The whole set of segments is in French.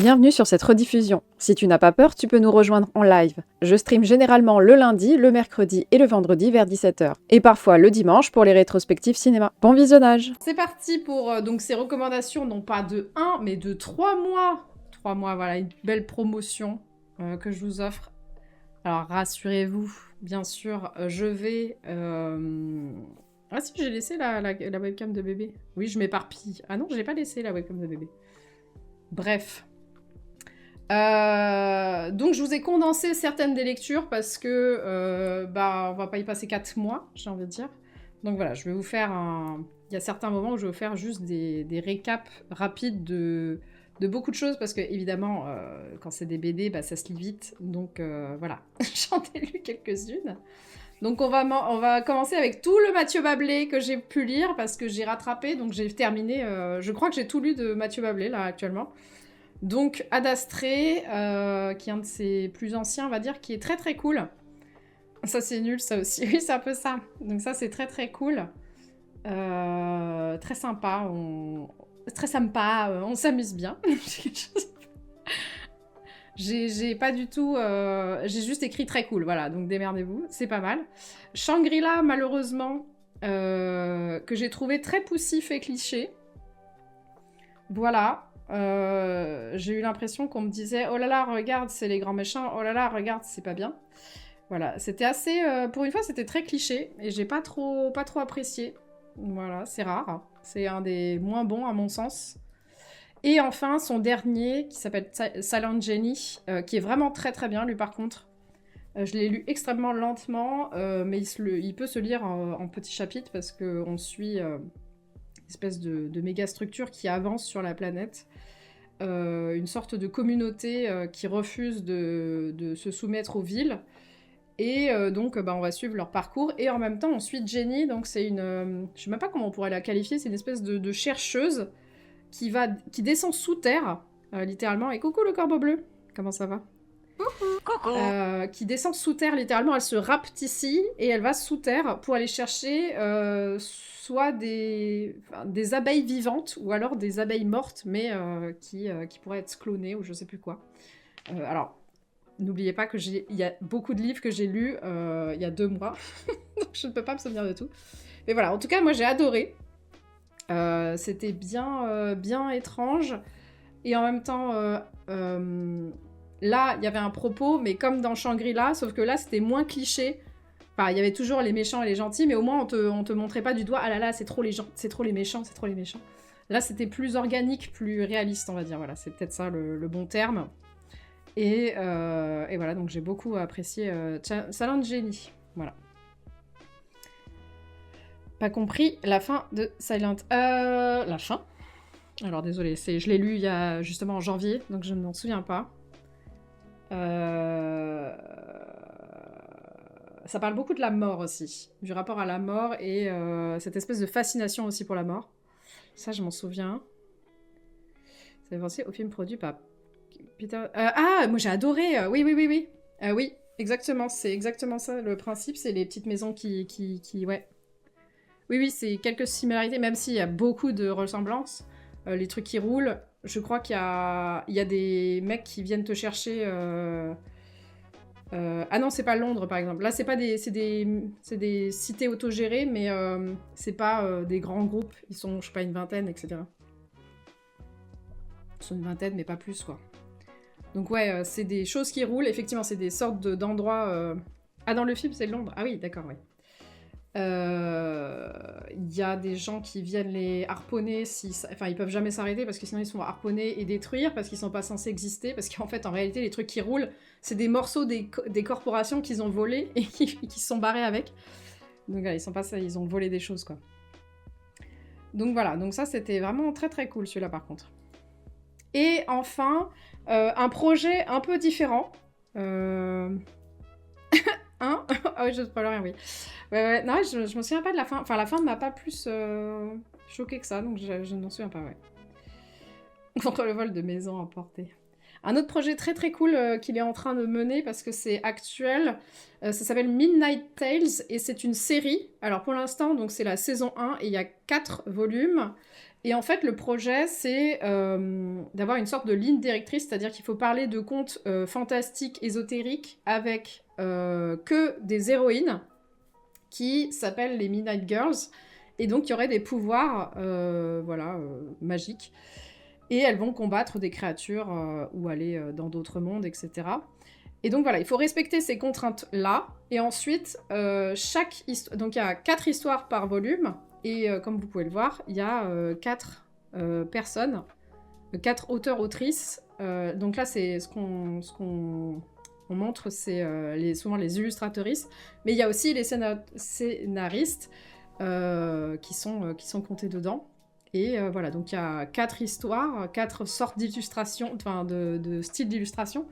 Bienvenue sur cette rediffusion. Si tu n'as pas peur, tu peux nous rejoindre en live. Je stream généralement le lundi, le mercredi et le vendredi vers 17h. Et parfois le dimanche pour les rétrospectives cinéma. Bon visionnage. C'est parti pour donc ces recommandations, non pas de 1, mais de 3 mois. 3 mois, voilà, une belle promotion que je vous offre. Alors rassurez-vous, bien sûr, je vais... Ah si, j'ai laissé la webcam de bébé. Oui, je m'éparpille. Ah non, j'ai pas laissé la webcam de bébé. Bref. Donc je vous ai condensé certaines des lectures parce que on va pas y passer 4 mois, j'ai envie de dire. Donc voilà, je vais vous faire il y a certains moments où je vais vous faire juste des récaps rapides de beaucoup de choses parce que évidemment quand c'est des BD, ça se lit vite. Donc voilà, j'en ai lu quelques-unes. Donc on va commencer avec tout le Mathieu Bablé que j'ai pu lire parce que j'ai rattrapé, donc j'ai terminé, je crois que j'ai tout lu de Mathieu Bablé là actuellement. Donc Ad Astrée, qui est un de ses plus anciens, on va dire, qui est très très cool. Ça c'est nul ça aussi, oui c'est un peu ça. Donc ça c'est très très cool. Très sympa, on s'amuse bien. J'ai pas du tout... j'ai juste écrit très cool, voilà, donc démerdez-vous, c'est pas mal. Shangri-La, malheureusement, que j'ai trouvé très poussif et cliché. Voilà. J'ai eu l'impression qu'on me disait « Oh là là, regarde, c'est les grands méchants. Oh là là, regarde, c'est pas bien. » Voilà, c'était assez... pour une fois, c'était très cliché, et j'ai pas trop apprécié. Voilà, c'est rare. C'est un des moins bons, à mon sens. Et enfin, son dernier, qui s'appelle Silent Jenny, qui est vraiment très très bien, lui, par contre. Je l'ai lu extrêmement lentement, mais il peut se lire en petits chapitres, parce qu'on suit une espèce de méga structure qui avance sur la planète. Une sorte de communauté qui refuse de se soumettre aux villes. Et donc, on va suivre leur parcours. Et en même temps, on suit Jenny. Donc, c'est une... je sais même pas comment on pourrait la qualifier. C'est une espèce de chercheuse qui descend sous terre, littéralement. Et coucou le corbeau bleu. Comment ça va ? Coucou. Qui descend sous terre, littéralement. Elle se rapte ici et elle va sous terre pour aller chercher soit des abeilles vivantes ou alors des abeilles mortes, mais qui pourraient être clonées ou je sais plus quoi. Alors, n'oubliez pas que il y a beaucoup de livres que j'ai lus il y a 2 mois, donc je ne peux pas me souvenir de tout. Mais voilà, en tout cas, moi j'ai adoré. C'était bien étrange. Et en même temps, là, il y avait un propos, mais comme dans Shangri-La, sauf que là, c'était moins cliché. Enfin, il y avait toujours les méchants et les gentils, mais au moins, on te montrait pas du doigt « Ah là là, c'est trop les méchants, c'est trop les méchants. » Là, c'était plus organique, plus réaliste, on va dire. Voilà, c'est peut-être ça le bon terme. Et voilà, donc j'ai beaucoup apprécié Silent Jenny. Voilà. Pas compris la fin de Silent... la fin ? Alors désolé, je l'ai lu il y a justement en janvier, donc je ne m'en souviens pas. Ça parle beaucoup de la mort aussi, du rapport à la mort et cette espèce de fascination aussi pour la mort. Ça, je m'en souviens. Ça fait penser au film produit par Peter... moi j'ai adoré oui. Oui, exactement, c'est exactement ça, le principe, c'est les petites maisons qui ouais. Oui, c'est quelques similarités, même s'il y a beaucoup de ressemblances. Les trucs qui roulent, je crois qu'il y a des mecs qui viennent te chercher... Ah non, c'est pas Londres, par exemple. Là, c'est des cités autogérées, mais c'est pas des grands groupes. Ils sont, je sais pas, une vingtaine, etc. Ils sont une vingtaine, mais pas plus, quoi. Donc ouais, c'est des choses qui roulent. Effectivement, c'est des sortes d'endroits... Ah, dans le film, c'est Londres. Ah oui, d'accord, oui. Y a des gens qui viennent les harponner, enfin ils peuvent jamais s'arrêter parce que sinon ils sont harponnés et détruire parce qu'ils sont pas censés exister, parce qu'en fait en réalité les trucs qui roulent c'est des morceaux des corporations qu'ils ont volés et qui se sont barrés avec. Donc voilà, ils ont volé des choses quoi. Donc voilà, donc ça c'était vraiment très très cool celui-là par contre. Et enfin un projet un peu différent. Hein? Ah oui, je spoil rien, oui. Ouais, non, je me souviens pas de la fin. Enfin, la fin ne m'a pas plus choquée que ça, donc je ne m'en souviens pas, ouais. Contre le vol de maisons emportées. Un autre projet très très cool qu'il est en train de mener parce que c'est actuel, ça s'appelle Midnight Tales et c'est une série. Alors pour l'instant, donc c'est la saison 1 et il y a 4 volumes. Et en fait, le projet, c'est d'avoir une sorte de ligne directrice, c'est-à-dire qu'il faut parler de contes fantastiques, ésotériques, avec que des héroïnes qui s'appellent les Midnight Girls. Et donc, il y aurait des pouvoirs magiques. Et elles vont combattre des créatures ou aller dans d'autres mondes, etc. Et donc voilà, il faut respecter ces contraintes-là. Et ensuite, donc il y a 4 histoires par volume. Et comme vous pouvez le voir, il y a 4 personnes, 4 auteurs-autrices. Donc là, c'est ce qu'on montre, c'est souvent les illustratrices. Mais il y a aussi les scénaristes qui sont comptés dedans. Et voilà, donc il y a 4 histoires, 4 sortes d'illustrations, enfin de styles d'illustration.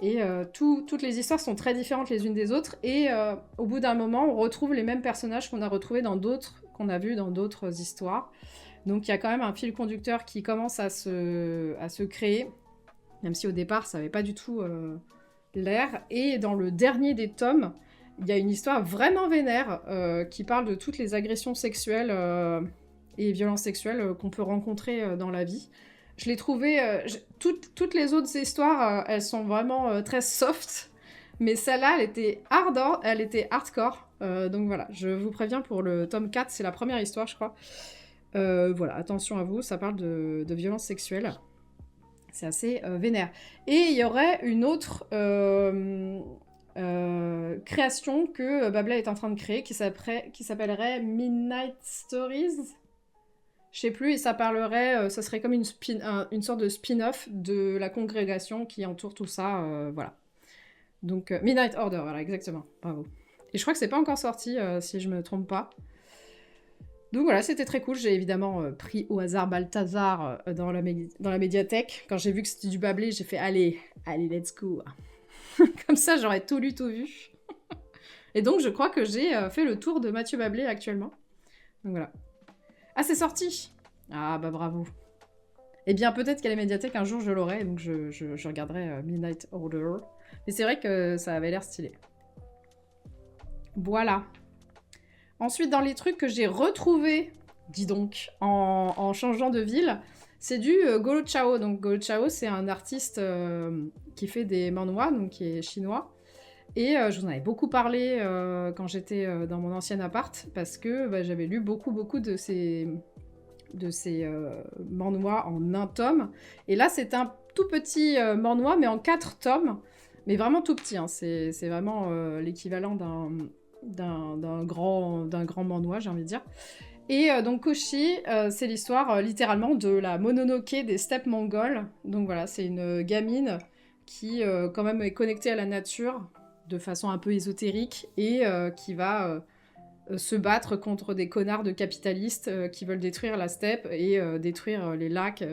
Et toutes les histoires sont très différentes les unes des autres. Et au bout d'un moment, on retrouve les mêmes personnages qu'on a retrouvés qu'on a vus dans d'autres histoires. Donc il y a quand même un fil conducteur qui commence à se créer, même si au départ, ça n'avait pas du tout l'air. Et dans le dernier des tomes, il y a une histoire vraiment vénère qui parle de toutes les agressions sexuelles et violences sexuelles qu'on peut rencontrer dans la vie. Je l'ai trouvé... toutes les autres histoires, elles sont vraiment très soft, mais celle-là, elle était hardcore. Donc voilà, je vous préviens pour le tome 4, c'est la première histoire, je crois. Voilà, attention à vous, ça parle de violences sexuelles. C'est assez vénère. Et il y aurait une autre création que Babla est en train de créer qui s'appellerait Midnight Stories. Je sais plus, et ça parlerait, ça serait comme une sorte de spin-off de la congrégation qui entoure tout ça, voilà. Donc, Midnight Order, voilà, exactement, bravo. Et je crois que c'est pas encore sorti, si je me trompe pas. Donc voilà, c'était très cool. J'ai évidemment pris au hasard Balthazar dans la médiathèque. Quand j'ai vu que c'était du Bablé, j'ai fait allez, let's go. Comme ça, j'aurais tout lu, tout vu. Et donc, je crois que j'ai fait le tour de Mathieu Bablé actuellement. Donc voilà. Ah, c'est sorti! Ah, bah bravo. Eh bien, peut-être qu'à la médiathèque, un jour, je l'aurai, donc je regarderai Midnight Order. Mais c'est vrai que ça avait l'air stylé. Voilà. Ensuite, dans les trucs que j'ai retrouvés, dis donc, en changeant de ville, c'est du Golo Chao. Donc, Golo Chao, c'est un artiste qui fait des manhwas, donc qui est chinois. Et je vous en avais beaucoup parlé quand j'étais dans mon ancien appart, parce que j'avais lu beaucoup de ces manhwas en un tome. Et là, c'est un tout petit manhwa, mais en 4 tomes. Mais vraiment tout petit, hein. C'est vraiment l'équivalent d'un grand manhwa, j'ai envie de dire. Et donc Koshi, c'est l'histoire littéralement de la Mononoke des steppes mongoles. Donc voilà, c'est une gamine qui quand même est connectée à la nature de façon un peu ésotérique et qui va se battre contre des connards de capitalistes qui veulent détruire la steppe et détruire les lacs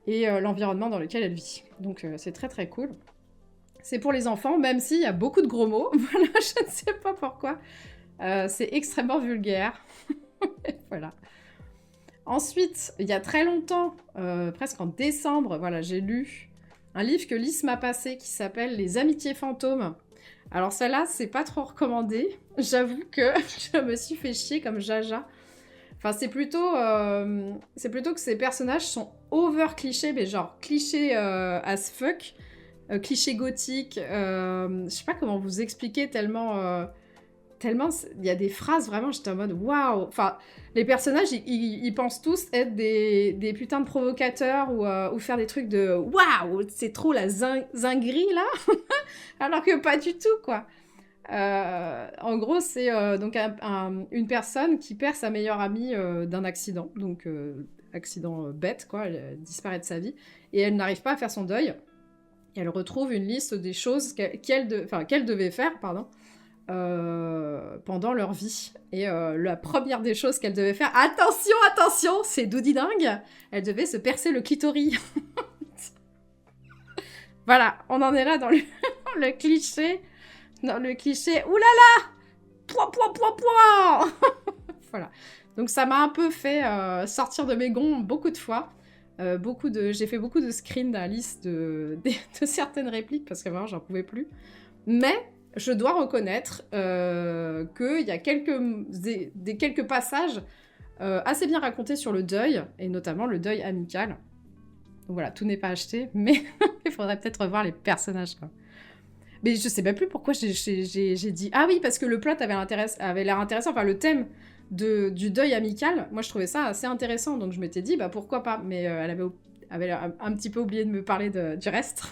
et l'environnement dans lequel elle vit. Donc c'est très très cool. C'est pour les enfants, même s'il y a beaucoup de gros mots. Voilà, je ne sais pas pourquoi. C'est extrêmement vulgaire. Voilà. Ensuite, il y a très longtemps, presque en décembre, voilà, j'ai lu un livre que Lys m'a passé qui s'appelle Les Amitiés fantômes. Alors celle-là, c'est pas trop recommandé. J'avoue que je me suis fait chier comme Jaja. Enfin, c'est plutôt que ces personnages sont over clichés, mais genre clichés as fuck. Clichés gothiques. Je sais pas comment vous expliquer tellement il y a des phrases vraiment, j'étais en mode waouh. Enfin, les personnages, ils pensent tous être des putains de provocateurs ou faire des trucs de waouh, c'est trop la zinguerie là. Alors que pas du tout, quoi. En gros, c'est donc une personne qui perd sa meilleure amie d'un accident. Donc, accident bête, quoi. Elle disparaît de sa vie. Et elle n'arrive pas à faire son deuil. Et elle retrouve une liste des choses qu'elle devait faire, pardon, pendant leur vie. Et la première des choses qu'elle devait faire, attention, c'est doudidingue, elle devait se percer le clitoris. Voilà, on en est là dans le cliché. Dans le cliché, oulala, Voilà. Donc ça m'a un peu fait sortir de mes gonds beaucoup de fois. J'ai fait beaucoup de screens d'Alice de certaines répliques parce que vraiment j'en pouvais plus. Mais je dois reconnaître qu'il y a quelques passages assez bien racontés sur le deuil, et notamment le deuil amical. Donc voilà, tout n'est pas acheté, mais il faudrait peut-être revoir les personnages, quoi. Mais je sais même plus pourquoi j'ai dit... Ah oui, parce que le plot avait l'air intéressant, enfin le thème du deuil amical, moi je trouvais ça assez intéressant, donc je m'étais dit, bah pourquoi pas. Mais elle avait un petit peu oublié de me parler du reste.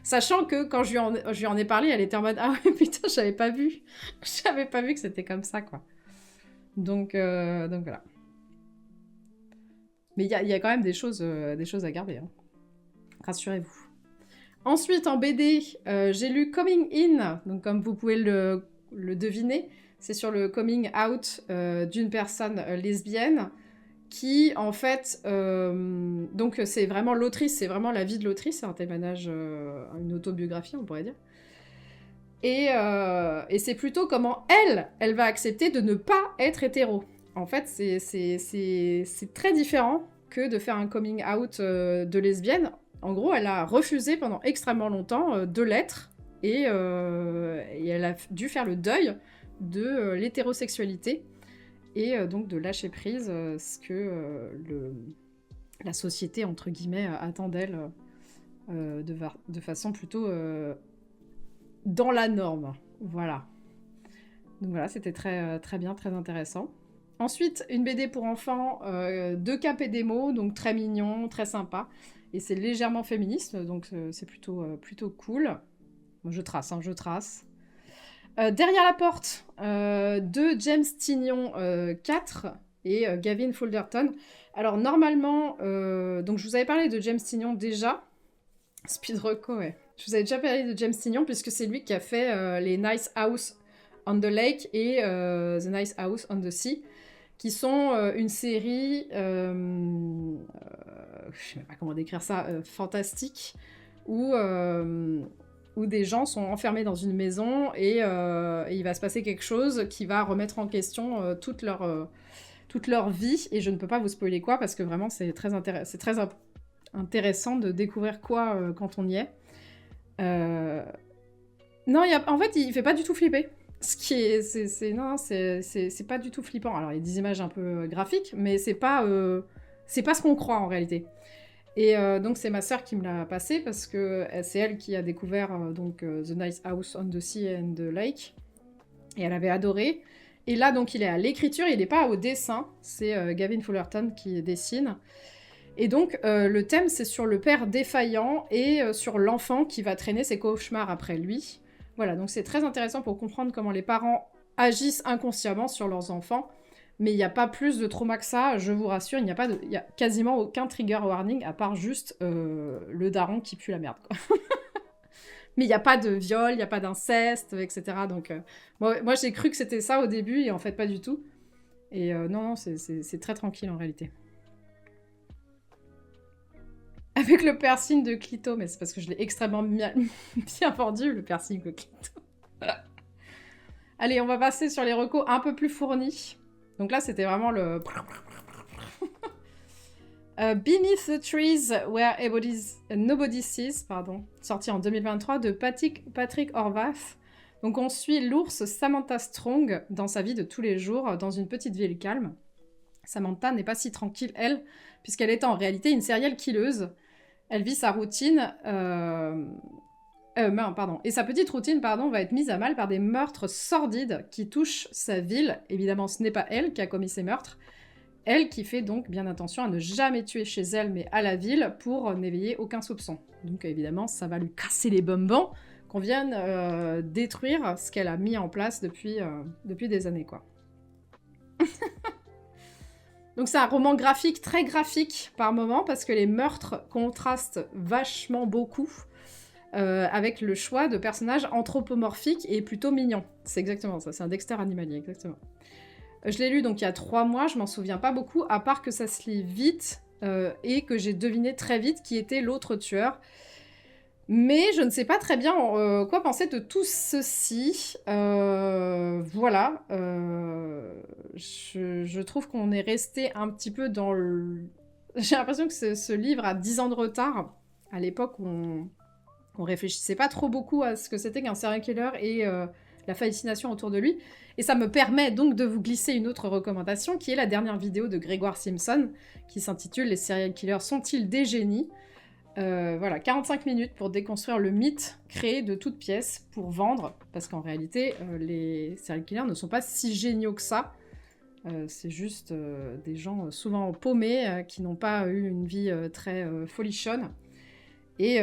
Sachant que quand je lui en ai parlé, elle était en mode, ah ouais, putain, j'avais pas vu. J'avais pas vu que c'était comme ça, quoi. Donc voilà. Mais il y a quand même des choses à garder, hein. Rassurez-vous. Ensuite, en BD, j'ai lu Coming In, donc comme vous pouvez le deviner, c'est sur le coming out d'une personne lesbienne qui, en fait, donc c'est vraiment l'autrice, c'est vraiment la vie de l'autrice, c'est un témoignage, une autobiographie, on pourrait dire. Et c'est plutôt comment elle va accepter de ne pas être hétéro. En fait, c'est très différent que de faire un coming out de lesbienne. En gros, elle a refusé pendant extrêmement longtemps de l'être, et elle a dû faire le deuil de l'hétérosexualité, et donc de lâcher prise ce que la société, entre guillemets, attend d'elle de façon plutôt dans la norme. Voilà. Donc voilà, c'était très, très bien, très intéressant. Ensuite, une BD pour enfants de cap et démo, donc très mignon, très sympa. Et c'est légèrement féministe, donc c'est plutôt cool. Moi, je trace. Derrière la porte, de James Tynion 4 et Gavin Fullerton. Alors, normalement, donc je vous avais parlé de James Tynion déjà. Speed Reco, ouais. Je vous avais déjà parlé de James Tynion, puisque c'est lui qui a fait les Nice House on the Lake et The Nice House on the Sea, qui sont une série, je sais même pas comment décrire ça, fantastique, où des gens sont enfermés dans une maison et il va se passer quelque chose qui va remettre en question toute leur vie, et je ne peux pas vous spoiler quoi, parce que vraiment c'est très intéressant de découvrir quoi quand on y est. Non, en fait, il fait pas du tout flipper. Ce qui est... c'est pas du tout flippant. Alors, il y a des images un peu graphiques, mais c'est pas ce qu'on croit, en réalité. Et donc, c'est ma sœur qui me l'a passé, parce que c'est elle qui a découvert The Nice House on the Sea and the Lake. Et elle avait adoré. Et là, donc, il est à l'écriture, il n'est pas au dessin. C'est Gavin Fullerton qui dessine. Et donc, le thème, c'est sur le père défaillant et sur l'enfant qui va traîner ses cauchemars après lui. Voilà, donc c'est très intéressant pour comprendre comment les parents agissent inconsciemment sur leurs enfants. Mais il n'y a pas plus de trauma que ça, je vous rassure. Il n'y a quasiment aucun trigger warning, à part juste le daron qui pue la merde, quoi. Mais il n'y a pas de viol, il n'y a pas d'inceste, etc. Donc, moi, j'ai cru que c'était ça au début, et en fait, pas du tout. Et non, c'est très tranquille, en réalité. Avec le piercing de Clito, mais c'est parce que je l'ai extrêmement bien vendu, le piercing de Clito. Allez, on va passer sur les recos un peu plus fournis. Donc là, c'était vraiment le... Beneath the Trees Where Nobody Sees, sorti en 2023 de Patrick Horvath. Donc on suit l'ours Samantha Strong dans sa vie de tous les jours, dans une petite ville calme. Samantha n'est pas si tranquille, elle, puisqu'elle est en réalité une serial killeuse. Elle vit sa routine... Et sa petite routine, va être mise à mal par des meurtres sordides qui touchent sa ville. Évidemment, ce n'est pas elle qui a commis ces meurtres. Elle qui fait donc bien attention à ne jamais tuer chez elle, mais à la ville, pour n'éveiller aucun soupçon. Donc évidemment, ça va lui casser les bonbons qu'on vienne détruire ce qu'elle a mis en place depuis des années, quoi. Donc c'est un roman graphique, très graphique par moment, parce que les meurtres contrastent vachement beaucoup avec le choix de personnages anthropomorphiques et plutôt mignons. C'est exactement ça, c'est un Dexter animalier, exactement. Je l'ai lu donc il y a 3 mois, je m'en souviens pas beaucoup, à part que ça se lit vite et que j'ai deviné très vite qui était l'autre tueur. Mais je ne sais pas très bien quoi penser de tout ceci. Voilà. Je trouve qu'on est resté un petit peu dans j'ai l'impression que ce livre a 10 ans de retard. À l'époque, on réfléchissait pas trop beaucoup à ce que c'était qu'un serial killer et la fascination autour de lui. Et ça me permet donc de vous glisser une autre recommandation, qui est la dernière vidéo de Grégoire Simpson, qui s'intitule « Les serial killers sont-ils des génies ?» Voilà, 45 minutes pour déconstruire le mythe créé de toutes pièces pour vendre, parce qu'en réalité, les serial killers ne sont pas si géniaux que ça. C'est juste des gens souvent paumés, qui n'ont pas eu une vie très folichonne. Et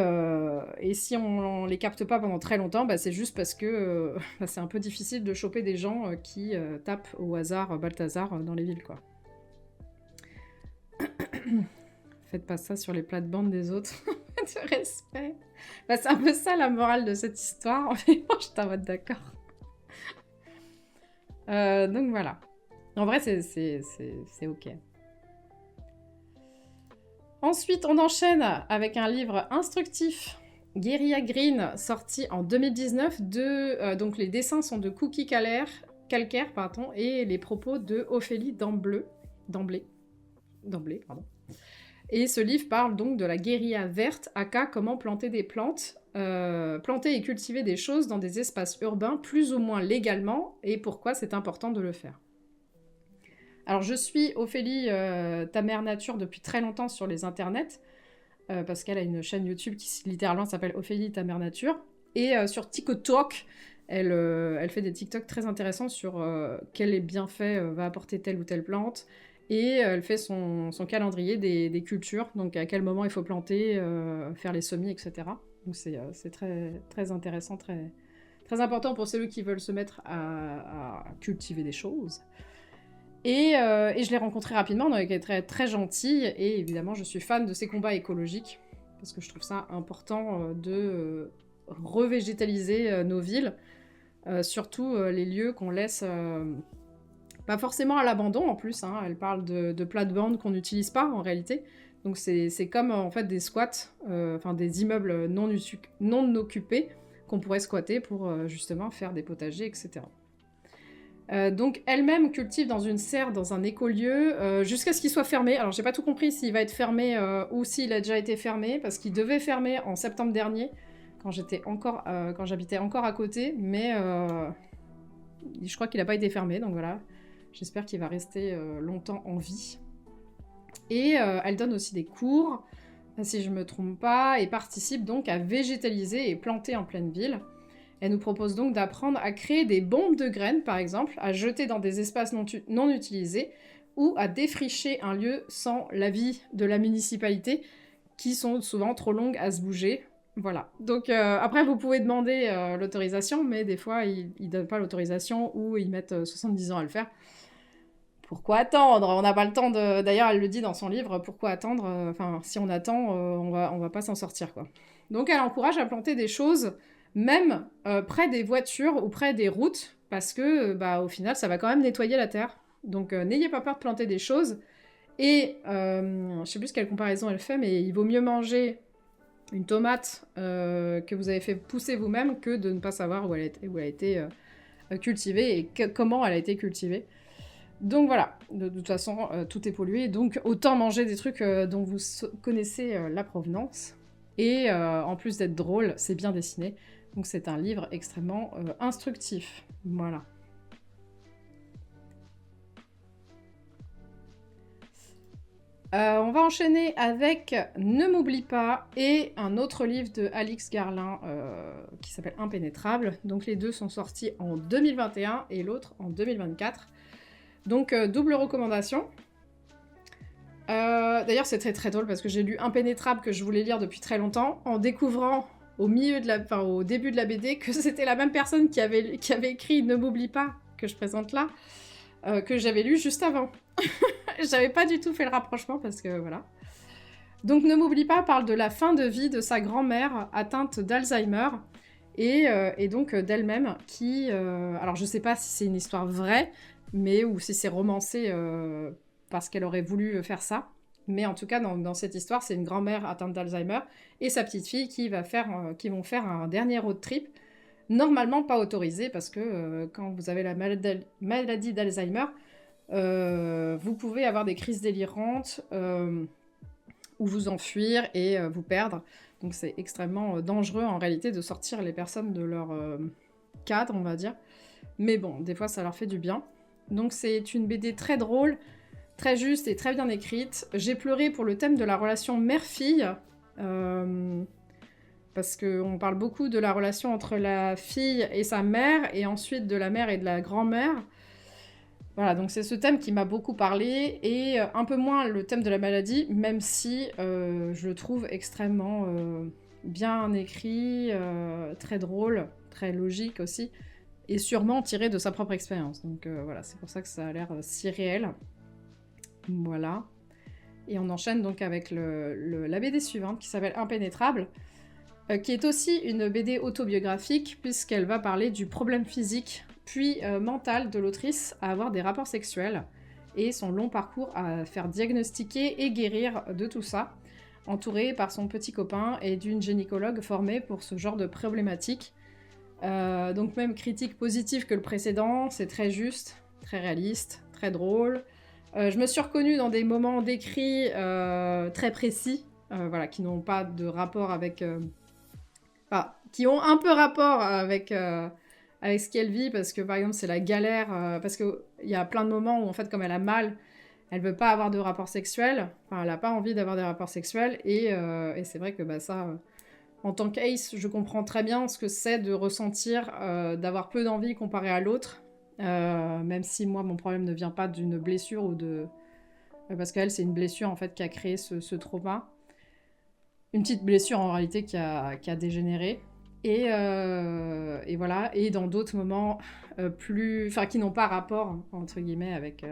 si on les capte pas pendant très longtemps, bah, c'est juste parce que bah, c'est un peu difficile de choper des gens qui tapent au hasard Balthazar dans les villes, quoi. Faites pas ça sur les plates-bandes des autres. De respect. Bah, c'est un peu ça la morale de cette histoire. Moi, j'étais en mode d'accord. Donc voilà. En vrai, c'est ok. Ensuite, on enchaîne avec un livre instructif, Guérilla Green, sorti en 2019. Donc les dessins sont de Cookie Calcaire, et les propos de Ophélie Damblé. Et ce livre parle donc de la guérilla verte, aka comment planter des plantes, planter et cultiver des choses dans des espaces urbains plus ou moins légalement, et pourquoi c'est important de le faire. Alors je suis Ophélie, ta mère nature, depuis très longtemps sur les internets, parce qu'elle a une chaîne YouTube qui littéralement s'appelle Ophélie, ta mère nature, et sur TikTok, elle fait des TikTok très intéressants sur quels bienfaits va apporter telle ou telle plante, et elle fait son calendrier des cultures, donc à quel moment il faut planter, faire les semis, etc. Donc c'est très, très intéressant, très, très important pour ceux qui veulent se mettre à cultiver des choses. Et je l'ai rencontré rapidement, donc elle est très, très gentille, et évidemment je suis fan de ses combats écologiques, parce que je trouve ça important de revégétaliser nos villes, surtout les lieux qu'on laisse pas forcément à l'abandon en plus, hein. Elle parle de plates-bandes qu'on n'utilise pas en réalité, donc c'est comme en fait des squats, enfin des immeubles non occupés qu'on pourrait squatter pour justement faire des potagers, etc. Donc elle-même cultive dans une serre, dans un écolieu, jusqu'à ce qu'il soit fermé. Alors j'ai pas tout compris s'il va être fermé ou s'il a déjà été fermé, parce qu'il devait fermer en septembre dernier, quand j'habitais encore à côté, mais je crois qu'il n'a pas été fermé, donc voilà. J'espère qu'il va rester longtemps en vie. Et elle donne aussi des cours, si je me trompe pas, et participe donc à végétaliser et planter en pleine ville. Elle nous propose donc d'apprendre à créer des bombes de graines, par exemple, à jeter dans des espaces non utilisés, ou à défricher un lieu sans l'avis de la municipalité, qui sont souvent trop longues à se bouger. Voilà. Donc après, vous pouvez demander l'autorisation, mais des fois, ils donnent pas l'autorisation, ou ils mettent 70 ans à le faire. Pourquoi attendre? On n'a pas le temps de... D'ailleurs, elle le dit dans son livre, pourquoi attendre? Enfin, si on attend, on va pas s'en sortir, quoi. Donc elle encourage à planter des choses même près des voitures ou près des routes, parce que, au final, ça va quand même nettoyer la terre. Donc, n'ayez pas peur de planter des choses. Et, je sais plus quelle comparaison elle fait, mais il vaut mieux manger une tomate que vous avez fait pousser vous-même que de ne pas savoir où elle a été cultivée et comment elle a été cultivée. Donc voilà, de toute façon, tout est pollué, donc autant manger des trucs dont vous connaissez la provenance. Et en plus d'être drôle, c'est bien dessiné. Donc c'est un livre extrêmement instructif. Voilà. On va enchaîner avec Ne m'oublie pas et un autre livre de Alix Garlin qui s'appelle Impénétrable. Donc les deux sont sortis en 2021 et l'autre en 2024. Donc double recommandation. D'ailleurs c'est très très drôle parce que j'ai lu Impénétrable que je voulais lire depuis très longtemps en découvrant au début de la BD que c'était la même personne qui avait écrit Ne m'oublie pas que je présente là, que j'avais lu juste avant. J'avais pas du tout fait le rapprochement parce que voilà. Donc Ne m'oublie pas parle de la fin de vie de sa grand-mère atteinte d'Alzheimer et donc d'elle-même qui... alors je sais pas si c'est une histoire vraie, mais ou si c'est romancé parce qu'elle aurait voulu faire ça. Mais en tout cas, dans cette histoire, c'est une grand-mère atteinte d'Alzheimer et sa petite fille qui vont faire un dernier road trip, normalement pas autorisé, parce que quand vous avez la maladie d'Alzheimer, vous pouvez avoir des crises délirantes ou vous enfuir et vous perdre. Donc c'est extrêmement dangereux en réalité de sortir les personnes de leur cadre, on va dire. Mais bon, des fois ça leur fait du bien. Donc c'est une BD très drôle, très juste et très bien écrite. J'ai pleuré pour le thème de la relation mère-fille, parce qu'on parle beaucoup de la relation entre la fille et sa mère, et ensuite de la mère et de la grand-mère. Voilà, donc c'est ce thème qui m'a beaucoup parlé, et un peu moins le thème de la maladie, même si je le trouve extrêmement bien écrit, très drôle, très logique aussi, et sûrement tiré de sa propre expérience. Donc voilà, c'est pour ça que ça a l'air si réel. Voilà. Et on enchaîne donc avec la BD suivante qui s'appelle Impénétrable, qui est aussi une BD autobiographique puisqu'elle va parler du problème physique puis mental de l'autrice à avoir des rapports sexuels et son long parcours à faire diagnostiquer et guérir de tout ça, entourée par son petit copain et d'une gynécologue formée pour ce genre de problématique. Donc même critique positive que le précédent, c'est très juste, très réaliste, très drôle. Je me suis reconnue dans des moments d'écrit très précis, voilà, qui n'ont pas de rapport avec... Enfin, qui ont un peu rapport avec ce qu'elle vit, parce que par exemple c'est la galère, parce qu'il y a plein de moments où en fait comme elle a mal, elle veut pas avoir de rapport sexuel, enfin elle a pas envie d'avoir des rapports sexuels, et c'est vrai que bah, ça, en tant qu'Ace, je comprends très bien ce que c'est de ressentir, d'avoir peu d'envie comparé à l'autre, même si moi mon problème ne vient pas d'une blessure ou de... parce qu'elle c'est une blessure en fait qui a créé ce trauma. Une petite blessure en réalité qui a dégénéré. Et voilà. Et dans d'autres moments qui n'ont pas rapport, entre guillemets, avec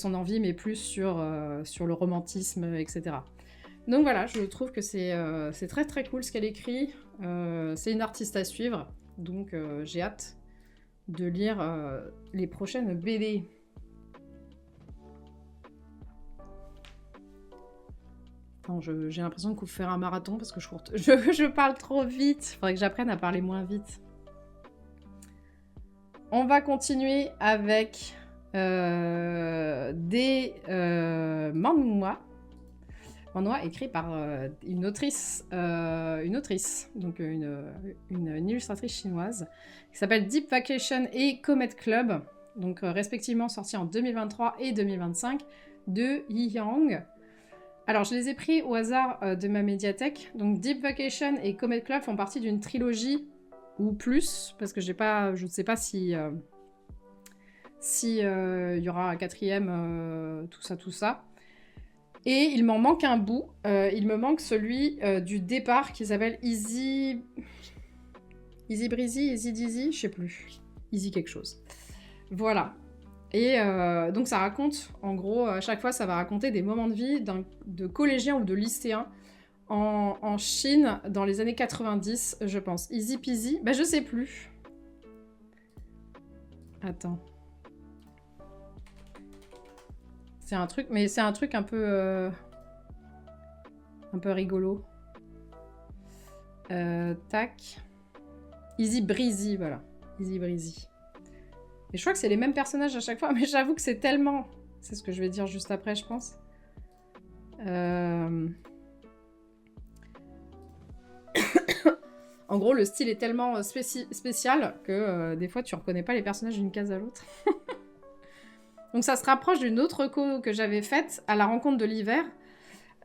son envie, mais plus sur le romantisme, etc. Donc voilà, je trouve que c'est très très cool ce qu'elle écrit. C'est une artiste à suivre. Donc j'ai hâte de lire les prochaines BD. Attends, j'ai l'impression qu'il faut faire un marathon parce que je parle trop vite. Il faudrait que j'apprenne à parler moins vite. On va continuer avec des manhwa. Manhwa écrit par une autrice, donc une illustratrice chinoise, qui s'appelle Deep Vacation et Comet Club, donc respectivement sortis en 2023 et 2025, de Yi Yang. Alors, je les ai pris au hasard de ma médiathèque. Donc, Deep Vacation et Comet Club font partie d'une trilogie ou plus, parce que je ne sais pas si y aura un quatrième, tout ça. Et il m'en manque un bout. Il me manque celui du départ qui s'appelle Easy Breezy, Easy Dizzy, je sais plus. Easy quelque chose. Voilà. Et donc ça raconte, en gros, à chaque fois, ça va raconter des moments de vie de collégiens ou de lycéens en Chine dans les années 90, je pense. Easy peasy, bah je sais plus. Attends. C'est un truc, mais c'est un truc un peu rigolo. Tac. Easy Breezy, voilà. Easy Breezy. Et je crois que c'est les mêmes personnages à chaque fois, mais j'avoue que c'est tellement... C'est ce que je vais dire juste après, je pense. En gros, le style est tellement spécial que des fois, tu reconnais pas les personnages d'une case à l'autre. Donc ça se rapproche d'une autre reco que j'avais faite, À la rencontre de l'hiver,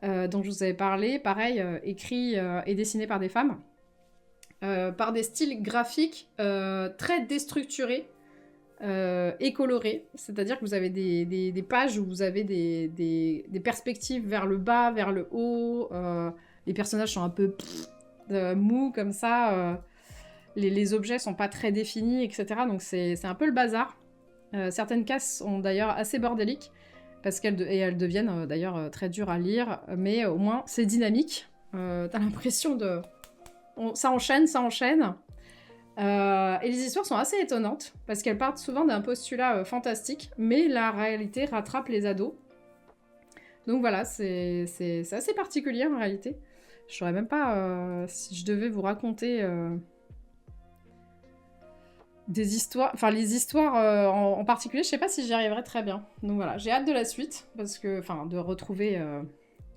dont je vous avais parlé. Pareil, écrit et dessiné par des femmes. Par des styles graphiques très déstructurés. Et coloré, c'est-à-dire que vous avez des pages où vous avez des perspectives vers le bas, vers le haut, les personnages sont un peu mous comme ça, les objets sont pas très définis, etc. Donc c'est un peu le bazar. Certaines cases sont d'ailleurs assez bordéliques, elles deviennent d'ailleurs très dures à lire, mais au moins c'est dynamique. T'as l'impression de... ça enchaîne. Et les histoires sont assez étonnantes, parce qu'elles partent souvent d'un postulat fantastique, mais la réalité rattrape les ados. Donc voilà, c'est assez particulier en réalité. Je saurais même pas si je devais vous raconter des histoires... Enfin, les histoires en particulier, je sais pas si j'y arriverais très bien. Donc voilà, j'ai hâte de la suite, parce que... Enfin, de retrouver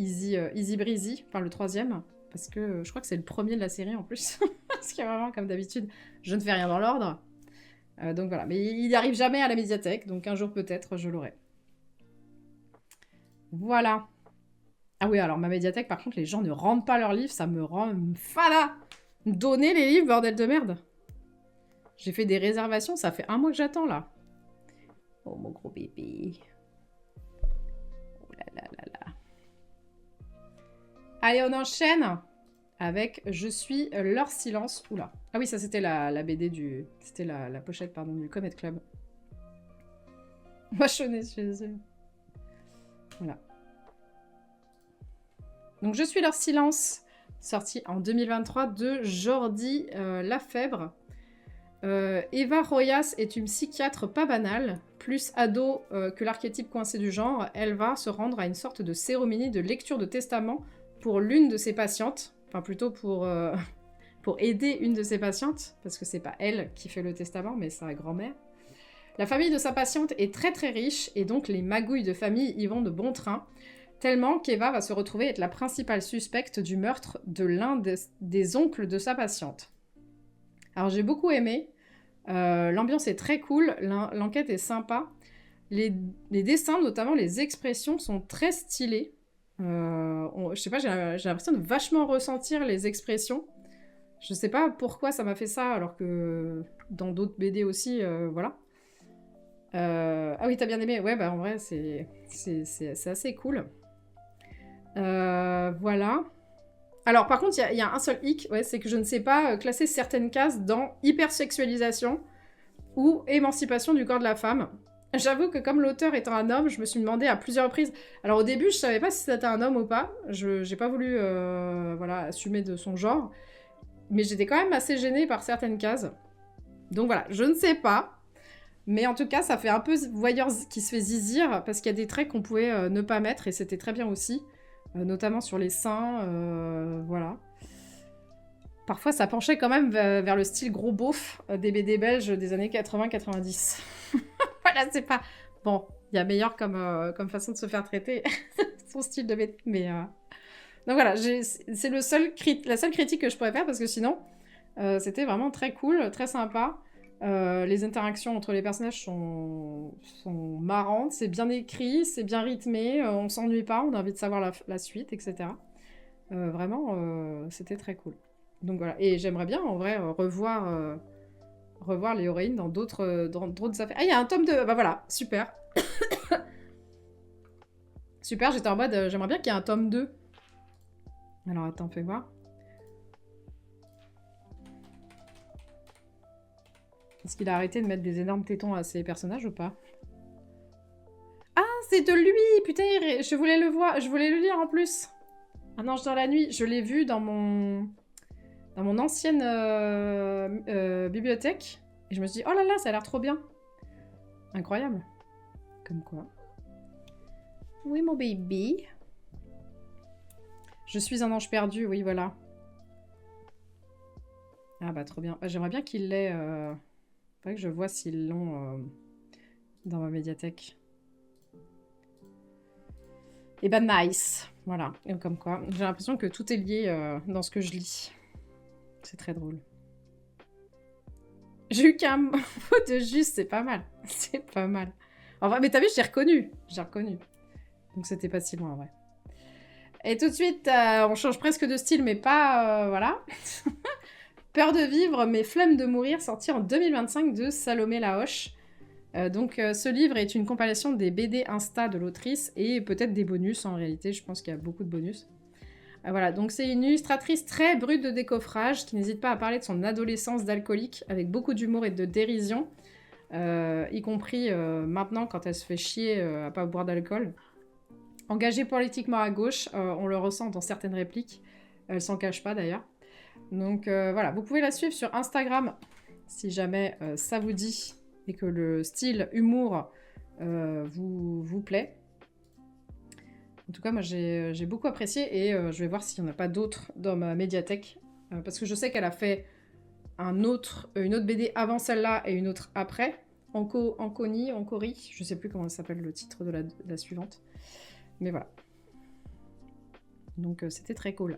Easy Breezy, enfin le 3e, parce que je crois que c'est le premier de la série en plus. Parce qu'il y a vraiment, comme d'habitude, je ne fais rien dans l'ordre. Donc voilà, mais il n'y arrive jamais à la médiathèque, donc un jour peut-être je l'aurai. Voilà. Ah oui, alors ma médiathèque, par contre, les gens ne rendent pas leurs livres, ça me rend fada. Donnez les livres, bordel de merde. J'ai fait des réservations, ça fait 1 mois que j'attends, là. Oh, mon gros bébé. Oh là là là là. Allez, on enchaîne avec Je suis leur silence. Oula. Ah oui, ça, c'était la BD du... C'était la pochette, pardon, du Comet Club. Mâchonné, je eux. Voilà. Donc, Je suis leur silence, sorti en 2023 de Jordi Lafèvre. Eva Royas est une psychiatre pas banale, plus ado que l'archétype coincé du genre. Elle va se rendre à une sorte de cérémonie de lecture de testament pour l'une de ses patientes. Enfin, plutôt pour aider une de ses patientes, parce que c'est pas elle qui fait le testament, mais sa grand-mère. La famille de sa patiente est très très riche, et donc les magouilles de famille y vont de bon train, tellement qu'Eva va se retrouver être la principale suspecte du meurtre de l'un des oncles de sa patiente. Alors j'ai beaucoup aimé, l'ambiance est très cool, l'enquête est sympa, les dessins, notamment les expressions, sont très stylés. Je sais pas, j'ai l'impression de vachement ressentir les expressions. Je sais pas pourquoi ça m'a fait ça, alors que dans d'autres BD aussi, voilà. Ah oui, t'as bien aimé? Ouais, bah en vrai, c'est assez cool. Voilà. Alors, par contre, il y a un seul hic, ouais, c'est que je ne sais pas classer certaines cases dans hypersexualisation ou émancipation du corps de la femme. J'avoue que comme l'auteur étant un homme, je me suis demandé à plusieurs reprises... Alors au début, je savais pas si c'était un homme ou pas. J'ai pas voulu voilà, assumer de son genre. Mais j'étais quand même assez gênée par certaines cases. Donc voilà, je ne sais pas. Mais en tout cas, ça fait un peu voyeur qui se fait zizir, parce qu'il y a des traits qu'on pouvait ne pas mettre, et c'était très bien aussi. Notamment sur les seins, voilà. Parfois, ça penchait quand même vers le style gros beauf des BD belges des années 80-90. Voilà, c'est pas... Bon, il y a meilleur comme façon de se faire traiter, son style de BD, mais... Donc voilà, c'est la seule critique que je pourrais faire, parce que sinon, c'était vraiment très cool, très sympa. Les interactions entre les personnages sont marrantes, c'est bien écrit, c'est bien rythmé, on s'ennuie pas, on a envie de savoir la suite, etc. Vraiment, c'était très cool. Donc voilà, et j'aimerais bien en vrai revoir les héroïnes dans d'autres affaires. Ah, il y a un tome 2, bah voilà, super. Super, j'étais en mode, j'aimerais bien qu'il y ait un tome 2. Alors attends, fais voir. Est-ce qu'il a arrêté de mettre des énormes tétons à ses personnages ou pas? Ah, c'est de lui! Putain, je voulais le voir, je voulais le lire en plus. Un ange dans la nuit, je l'ai vu dans mon ancienne bibliothèque. Et je me suis dit, oh là là, ça a l'air trop bien. Incroyable. Comme quoi. Oui, mon baby. Je suis un ange perdu, oui, voilà. Ah bah, trop bien. Bah, j'aimerais bien qu'il l'ait... Faudrait que je vois s'ils l'ont dans ma médiathèque. Et bah, nice. Voilà. Et comme quoi, j'ai l'impression que tout est lié dans ce que je lis. C'est très drôle. J'ai eu qu'un mot de juste, c'est pas mal. C'est pas mal. Enfin, mais t'as vu, j'ai reconnu. J'ai reconnu. Donc c'était pas si loin, en vrai. Et tout de suite, on change presque de style, mais pas... voilà. Peur de vivre, mais flemme de mourir, sorti en 2025 de Salomé Laoche. Donc ce livre est une compilation des BD Insta de l'autrice et peut-être des bonus en réalité, je pense qu'il y a beaucoup de bonus. Voilà, donc c'est une illustratrice très brute de décoffrage qui n'hésite pas à parler de son adolescence d'alcoolique avec beaucoup d'humour et de dérision, y compris maintenant quand elle se fait chier à pas boire d'alcool. Engagée politiquement à gauche, on le ressent dans certaines répliques, elle s'en cache pas d'ailleurs. Donc voilà, vous pouvez la suivre sur Instagram si jamais ça vous dit et que le style humour vous plaît. En tout cas, moi j'ai beaucoup apprécié et je vais voir s'il n'y en a pas d'autres dans ma médiathèque. Parce que je sais qu'elle a fait une autre BD avant celle-là et une autre après. Anconi, je sais plus comment s'appelle le titre de la suivante. Mais voilà. Donc c'était très cool.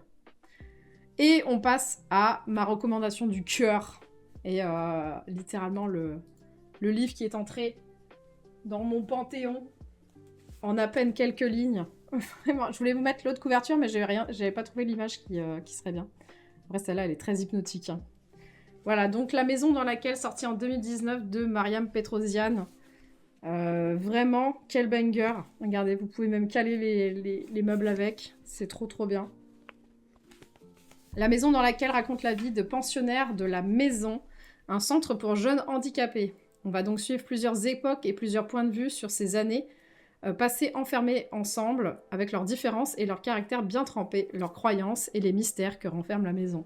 Et on passe à ma recommandation du cœur. Et littéralement le livre qui est entré dans mon panthéon en à peine quelques lignes. Vraiment, je voulais vous mettre l'autre couverture, mais j'avais pas trouvé l'image qui serait bien. Après, celle-là, elle est très hypnotique. Hein. Voilà, donc La maison dans laquelle, sortie en 2019 de Mariam Petrosian. Vraiment, quel banger. Regardez, vous pouvez même caler les meubles avec. C'est trop, trop bien. La maison dans laquelle raconte la vie de pensionnaires de la maison, un centre pour jeunes handicapés. On va donc suivre plusieurs époques et plusieurs points de vue sur ces années passées enfermés ensemble, avec leurs différences et leurs caractères bien trempés, leurs croyances et les mystères que renferme la maison.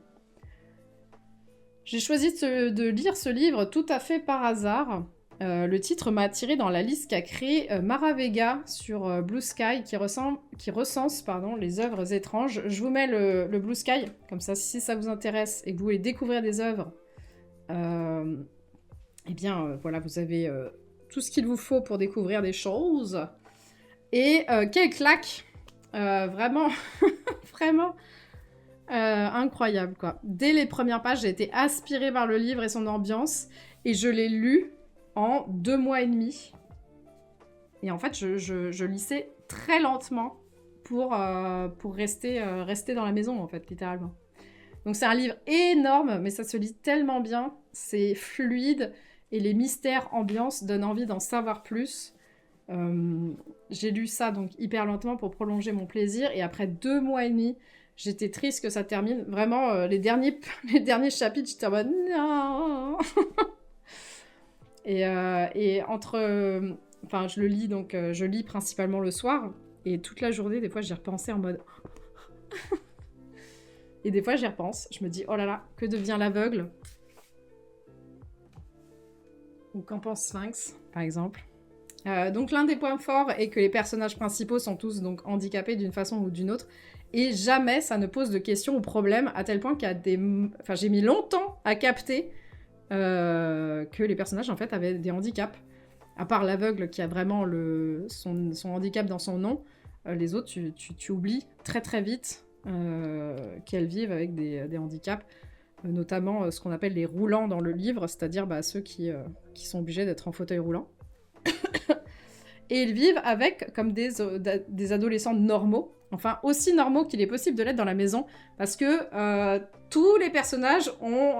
J'ai choisi de lire ce livre tout à fait par hasard. Le titre m'a attiré dans la liste qu'a créée Mara Vega sur Blue Sky, qui recense les œuvres étranges. Je vous mets le Blue Sky, comme ça, si ça vous intéresse et que vous voulez découvrir des œuvres, voilà, vous avez tout ce qu'il vous faut pour découvrir des choses. Et quelle claque, vraiment, vraiment incroyable, quoi. Dès les premières pages, j'ai été aspirée par le livre et son ambiance, et je l'ai lu en 2 mois et demi. Et en fait, je lissais très lentement pour rester dans la maison, en fait, littéralement. Donc c'est un livre énorme, mais ça se lit tellement bien, c'est fluide, et les mystères ambiance donnent envie d'en savoir plus. J'ai lu ça donc hyper lentement pour prolonger mon plaisir, et après 2 mois et demi, j'étais triste que ça termine. Vraiment, les derniers chapitres, j'étais en mode non. Et entre... Enfin, je le lis, donc je lis principalement le soir, et toute la journée, des fois, j'y repensais en mode... Et des fois, j'y repense, je me dis, oh là là, que devient l'aveugle? Ou qu'en pense Sphinx, par exemple. Donc l'un des points forts est que les personnages principaux sont tous donc handicapés d'une façon ou d'une autre, et jamais ça ne pose de questions ou problèmes, à tel point qu'il y a des... Enfin, j'ai mis longtemps à capter que les personnages, en fait, avaient des handicaps. À part l'aveugle qui a vraiment son handicap dans son nom, les autres, tu oublies très très vite qu'elles vivent avec des handicaps, notamment ce qu'on appelle les roulants dans le livre, c'est-à-dire ceux qui sont obligés d'être en fauteuil roulant. Et ils vivent avec comme des adolescents normaux, enfin aussi normaux qu'il est possible de l'être dans la maison, parce que tous les personnages ont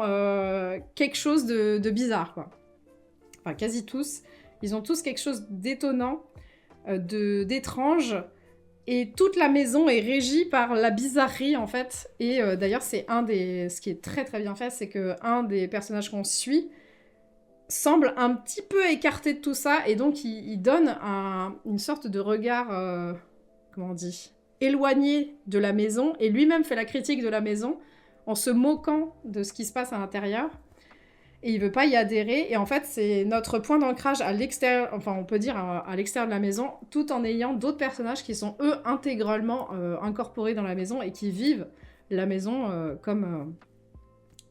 quelque chose de bizarre, quoi. Enfin, quasi tous. Ils ont tous quelque chose d'étonnant, d'étrange, et toute la maison est régie par la bizarrerie, en fait. Et d'ailleurs, ce qui est très très bien fait, c'est qu'un des personnages qu'on suit semble un petit peu écarté de tout ça, et donc il donne une sorte de regard, comment on dit, éloigné de la maison, et lui-même fait la critique de la maison en se moquant de ce qui se passe à l'intérieur, et il veut pas y adhérer, et en fait c'est notre point d'ancrage à l'extérieur, enfin on peut dire à l'extérieur de la maison, tout en ayant d'autres personnages qui sont eux intégralement incorporés dans la maison et qui vivent la maison comme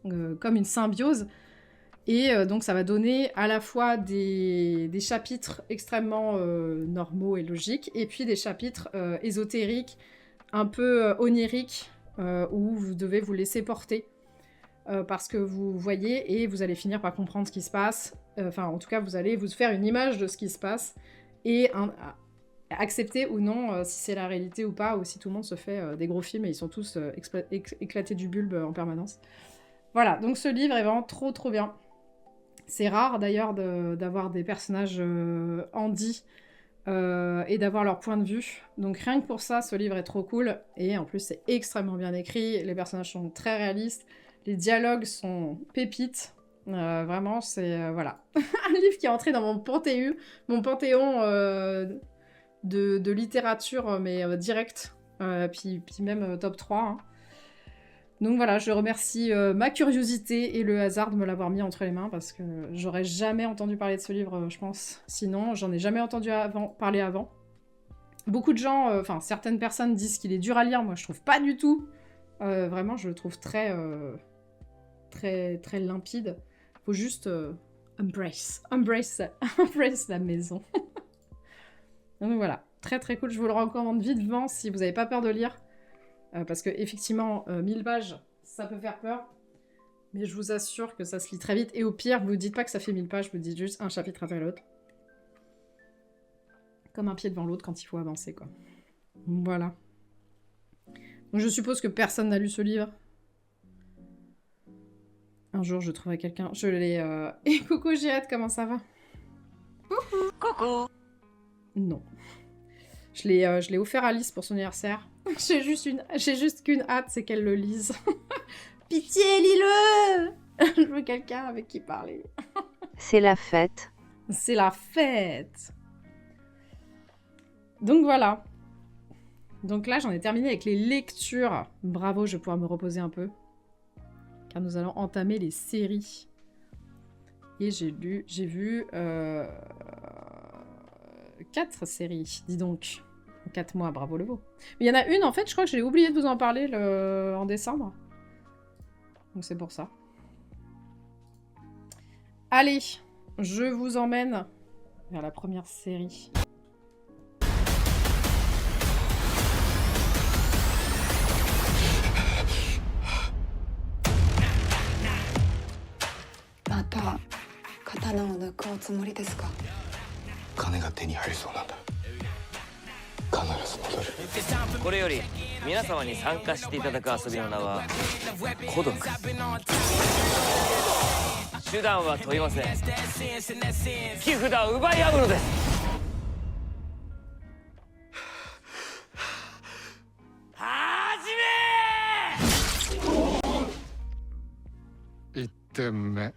une symbiose. Et donc ça va donner à la fois des chapitres extrêmement normaux et logiques, et puis des chapitres ésotériques, un peu oniriques, où vous devez vous laisser porter, parce que vous voyez, et vous allez finir par comprendre ce qui se passe. Enfin, en tout cas, vous allez vous faire une image de ce qui se passe, et accepter ou non si c'est la réalité ou pas, ou si tout le monde se fait des gros films, et ils sont tous éclatés du bulbe en permanence. Voilà, donc ce livre est vraiment trop trop bien. C'est rare d'ailleurs d'avoir des personnages handi et d'avoir leur point de vue. Donc rien que pour ça, ce livre est trop cool. Et en plus, c'est extrêmement bien écrit. Les personnages sont très réalistes. Les dialogues sont pépites. Vraiment, c'est... voilà. Un livre qui est entré dans mon panthéon de littérature, mais direct. Puis même top 3. Hein. Donc voilà, je remercie ma curiosité et le hasard de me l'avoir mis entre les mains, parce que j'aurais jamais entendu parler de ce livre, je pense. Sinon, j'en ai jamais entendu parler avant. Beaucoup de gens, certaines personnes disent qu'il est dur à lire, moi je trouve pas du tout. Vraiment, je le trouve très, très, très limpide. Faut juste embrace la maison. Donc voilà, très très cool, je vous le recommande vivement si vous n'avez pas peur de lire. parce que effectivement, 1000 pages, ça peut faire peur. Mais je vous assure que ça se lit très vite. Et au pire, vous dites pas que ça fait 1000 pages, vous dites juste un chapitre après l'autre. Comme un pied devant l'autre quand il faut avancer, quoi. Voilà. Donc je suppose que personne n'a lu ce livre. Un jour, je trouverai quelqu'un. Je l'ai... Et coucou Jihad, comment ça va? Coucou. Non. Je l'ai offert à Alice pour son anniversaire. J'ai juste qu'une hâte, c'est qu'elle le lise. Pitié, lis-le. Je veux quelqu'un avec qui parler. C'est la fête. C'est la fête. Donc voilà. Donc là, j'en ai terminé avec les lectures. Bravo, je vais pouvoir me reposer un peu. Car nous allons entamer les séries. Et j'ai vu 4 séries, dis donc. 4 mois, bravo le veau. Mais il y en a une, en fait, je crois que j'ai oublié de vous en parler en décembre. Donc c'est pour ça. Allez, je vous emmène vers la première série. Mata, katanaを抜くおつもりですか？金が手に入りそうなんだ。必ず戻る。これより皆様に参加していただく遊びの名は孤独。手段は問いません。木札を奪い合うのです。1点目。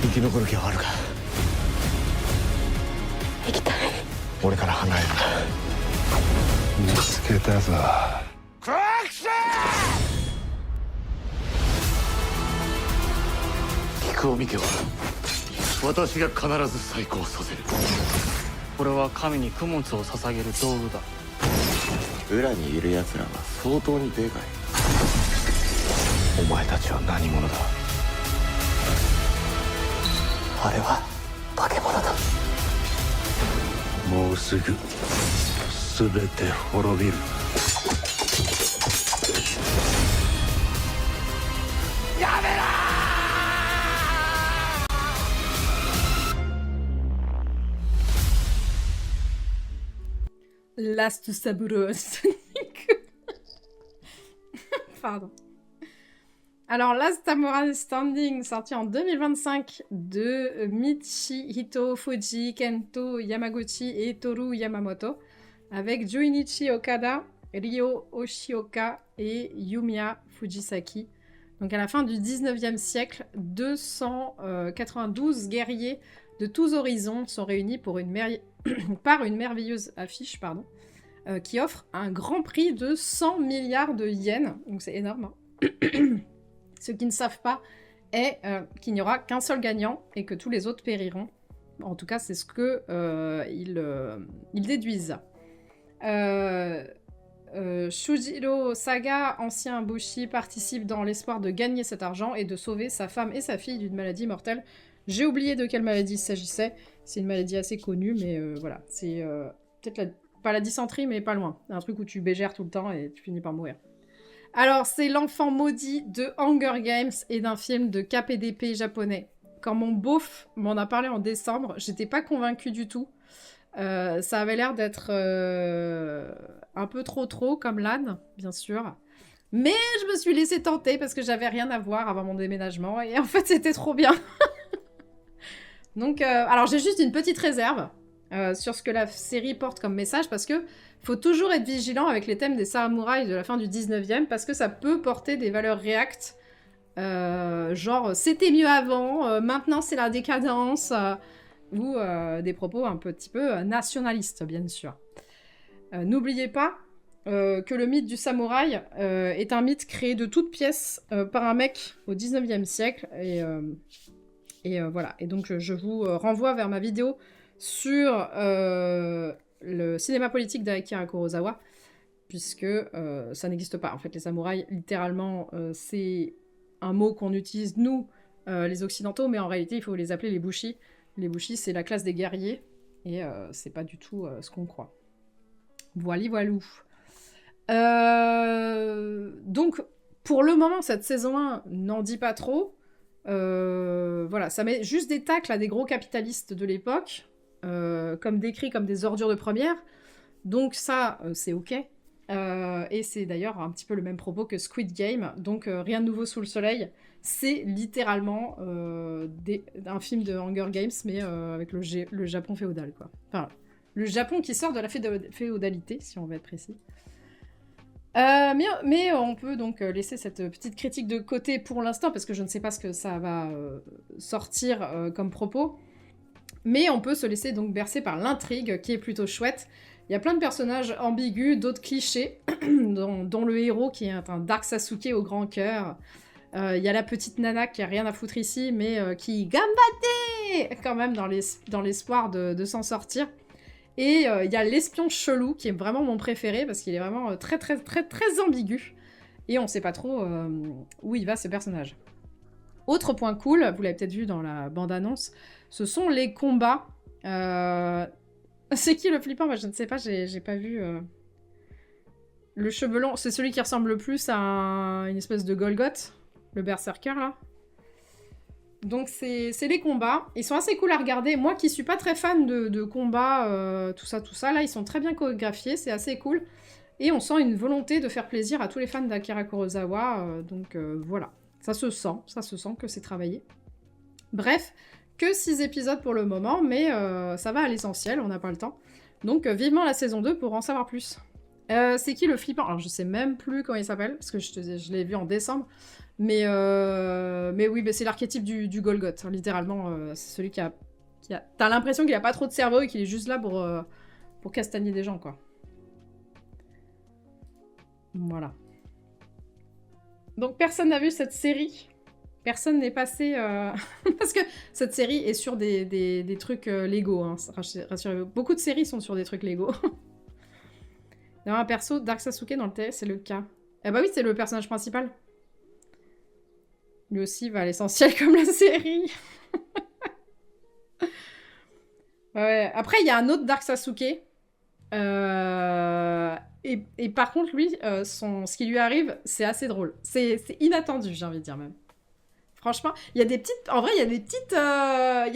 生き残る気はあるか？行きたい。俺から離れるな。見つけたぞ。クラクション！菊尾美家は私が必ず再興させる。これは神に供物を捧げる道具だ。裏にいる奴らは相当にでかい。お前たちは何者だ？あれは化け物だ。もうすぐ全て滅びる。やめろLast Samurai. Pardon. Alors, Last Samurai Standing, sorti en 2025 de Michihito Fuji, Kento Yamaguchi et Toru Yamamoto, avec Junichi Okada, Ryo Oshioka et Yumiya Fujisaki. Donc, à la fin du 19e siècle, 292 guerriers de tous horizons sont réunis pour par une merveilleuse affiche, qui offre un grand prix de 100 milliards de yens. Donc, c'est énorme, hein. Ceux qui ne savent pas est qu'il n'y aura qu'un seul gagnant et que tous les autres périront. En tout cas, c'est ce que ils déduisent. Shujiro Saga, ancien Bushi, participe dans l'espoir de gagner cet argent et de sauver sa femme et sa fille d'une maladie mortelle. J'ai oublié de quelle maladie il s'agissait. C'est une maladie assez connue, mais voilà. C'est peut-être pas la dysenterie, mais pas loin. Un truc où tu bégères tout le temps et tu finis par mourir. Alors, c'est l'enfant maudit de Hunger Games et d'un film de KPDP japonais. Quand mon beauf m'en a parlé en décembre, j'étais pas convaincue du tout. Ça avait l'air d'être un peu trop comme l'âne, bien sûr. Mais je me suis laissée tenter parce que j'avais rien à voir avant mon déménagement et en fait, c'était trop bien. Donc, alors j'ai juste une petite réserve sur ce que la série porte comme message parce que faut toujours être vigilant avec les thèmes des samouraïs de la fin du 19e parce que ça peut porter des valeurs réactes. Genre, c'était mieux avant, maintenant c'est la décadence, ou des propos un petit peu nationalistes, bien sûr. N'oubliez pas que le mythe du samouraï est un mythe créé de toutes pièces par un mec au 19e siècle, et voilà. Et donc, je vous renvoie vers ma vidéo sur le cinéma politique d'Akira Kurosawa, puisque ça n'existe pas. En fait, les samouraïs, littéralement, c'est un mot qu'on utilise, nous, les occidentaux, mais en réalité, il faut les appeler les bushi, Les Bushi, c'est la classe des guerriers, et c'est pas du tout ce qu'on croit. Voilou. Donc, pour le moment, cette saison 1 n'en dit pas trop. Voilà, ça met juste des tacles à des gros capitalistes de l'époque, comme décrits comme des ordures de première. Donc ça, c'est ok. Et c'est d'ailleurs un petit peu le même propos que Squid Game. Donc rien de nouveau sous le soleil. C'est littéralement un film de Hunger Games, mais avec le Japon féodal, quoi. Enfin, le Japon qui sort de la féodalité, si on veut être précis. Mais on peut donc laisser cette petite critique de côté pour l'instant, parce que je ne sais pas ce que ça va sortir comme propos. Mais on peut se laisser donc bercer par l'intrigue, qui est plutôt chouette. Il y a plein de personnages ambigus, d'autres clichés, dont le héros qui est un Dark Sasuke au grand cœur. Il y a la petite nana qui a rien à foutre ici, mais qui gambate quand même dans l'espoir de s'en sortir. Et il y a l'espion chelou, qui est vraiment mon préféré, parce qu'il est vraiment très très très très ambigu. Et on sait pas trop où il va, ce personnage. Autre point cool, vous l'avez peut-être vu dans la bande-annonce, ce sont les combats. C'est qui le flippant? Moi, je ne sais pas, j'ai pas vu... Le cheveu long, c'est celui qui ressemble le plus à une espèce de Golgoth, le berserker, là. Donc, c'est les combats. Ils sont assez cool à regarder. Moi, qui suis pas très fan de combats, tout ça, là, ils sont très bien chorégraphiés, c'est assez cool. Et on sent une volonté de faire plaisir à tous les fans d'Akira Kurosawa, donc voilà. Ça se sent que c'est travaillé. Bref, que 6 épisodes pour le moment, mais ça va à l'essentiel, on n'a pas le temps. Donc vivement la saison 2 pour en savoir plus. C'est qui le flippant? Alors je sais même plus comment il s'appelle, parce que je l'ai vu en décembre. Mais oui, c'est l'archétype du Golgoth, hein, littéralement. C'est celui qui a... T'as l'impression qu'il a pas trop de cerveau et qu'il est juste là pour castagner des gens, quoi. Voilà. Donc personne n'a vu cette série. Personne n'est passé... Parce que cette série est sur des trucs Lego, hein, rassurez-vous. Beaucoup de séries sont sur des trucs Lego. Il y a un perso, Dark Sasuke, dans le TS, c'est le cas. Eh bah oui, c'est le personnage principal. Lui aussi va à l'essentiel comme la série. Ouais. Après, il y a un autre Dark Sasuke. Et par contre, lui, ce qui lui arrive, c'est assez drôle. C'est inattendu, j'ai envie de dire même. Franchement, il y a des petites... En vrai, il y a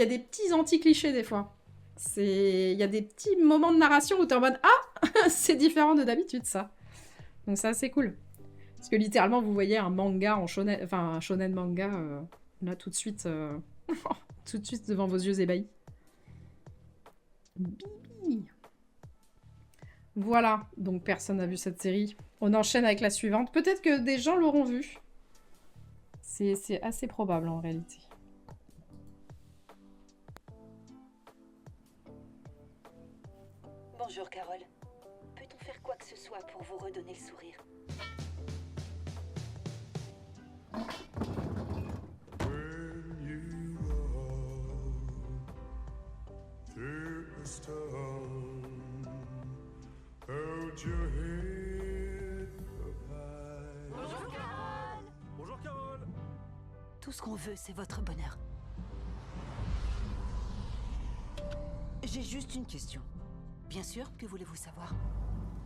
des petits anti-clichés des fois. Il y a des petits moments de narration où t'es en mode « Ah, c'est différent de d'habitude, ça !» Donc c'est assez cool. Parce que littéralement, vous voyez un manga en shonen... Enfin, un shonen manga, là, tout de suite... tout de suite devant vos yeux ébahis. Bibi. Voilà. Donc personne n'a vu cette série. On enchaîne avec la suivante. Peut-être que des gens l'auront vue. C'est assez probable, en réalité. Bonjour Carole. Peut-on faire quoi que ce soit pour vous redonner le sourire? Tout ce qu'on veut, c'est votre bonheur. J'ai juste une question. Bien sûr, que voulez-vous savoir?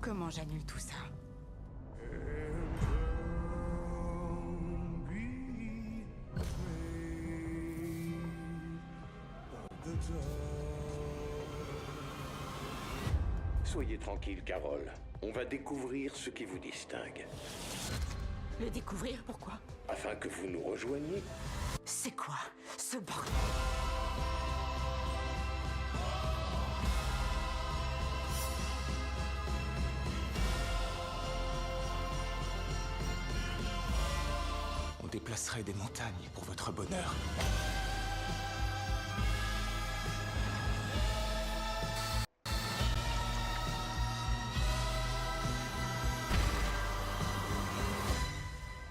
Comment j'annule tout ça? Soyez tranquille, Carole. On va découvrir ce qui vous distingue. Le découvrir, pourquoi? Afin que vous nous rejoigniez. C'est quoi ce bordel? On déplacerait des montagnes pour votre bonheur.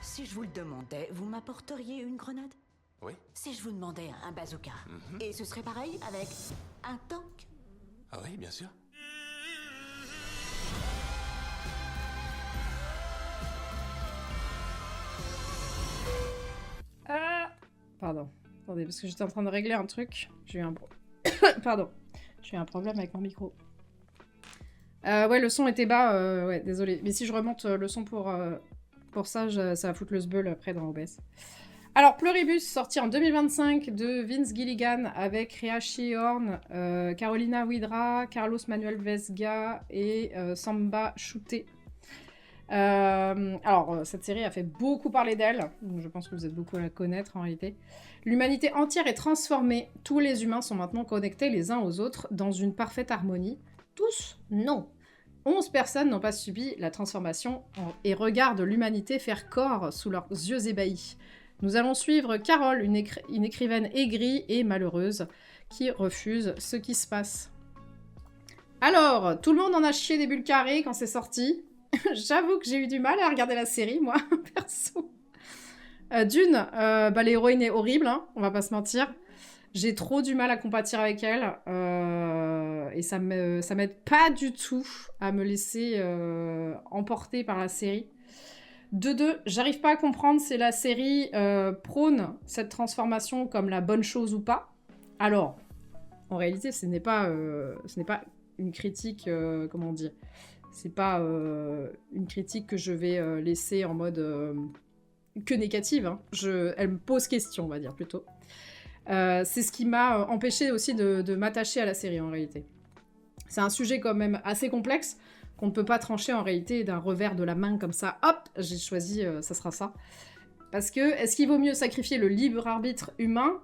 Si je vous le demandais, vous m'apporteriez une grenade? Oui. Si je vous demandais un bazooka, et ce serait pareil avec un tank? Ah oui, bien sûr. Ah, pardon. Attendez, parce que j'étais en train de régler un truc. J'ai eu un Pardon, j'ai un problème avec mon micro. Ouais, le son était bas, ouais, désolé. Mais si je remonte le son pour ça, ça va foutre le sbeul après dans OBS. Alors, Pluribus, sorti en 2025 de Vince Gilligan avec Rhea Seehorn, Carolina Widra, Carlos Manuel Vesga et Samba Chouté. Alors, cette série a fait beaucoup parler d'elle, donc je pense que vous êtes beaucoup à la connaître en réalité. L'humanité entière est transformée, tous les humains sont maintenant connectés les uns aux autres dans une parfaite harmonie. Tous? Non. 11 personnes n'ont pas subi la transformation et regardent l'humanité faire corps sous leurs yeux ébahis. Nous allons suivre Carole, une écrivaine aigrie et malheureuse, qui refuse ce qui se passe. Alors, tout le monde en a chié des bulles carrées quand c'est sorti. J'avoue que j'ai eu du mal à regarder la série, moi, perso. L'héroïne est horrible, hein, on va pas se mentir. J'ai trop du mal à compatir avec elle. Et ça m'aide pas du tout à me laisser emporter par la série. De deux, j'arrive pas à comprendre si la série prône cette transformation comme la bonne chose ou pas. Alors, en réalité, ce n'est pas une critique, comment dire, c'est pas une critique que je vais laisser en mode que négative. Hein. Elle me pose question, on va dire plutôt. C'est ce qui m'a empêché aussi de m'attacher à la série en réalité. C'est un sujet quand même assez complexe qu'on ne peut pas trancher en réalité d'un revers de la main comme ça. Hop, j'ai choisi, ça sera ça. Parce que, est-ce qu'il vaut mieux sacrifier le libre arbitre humain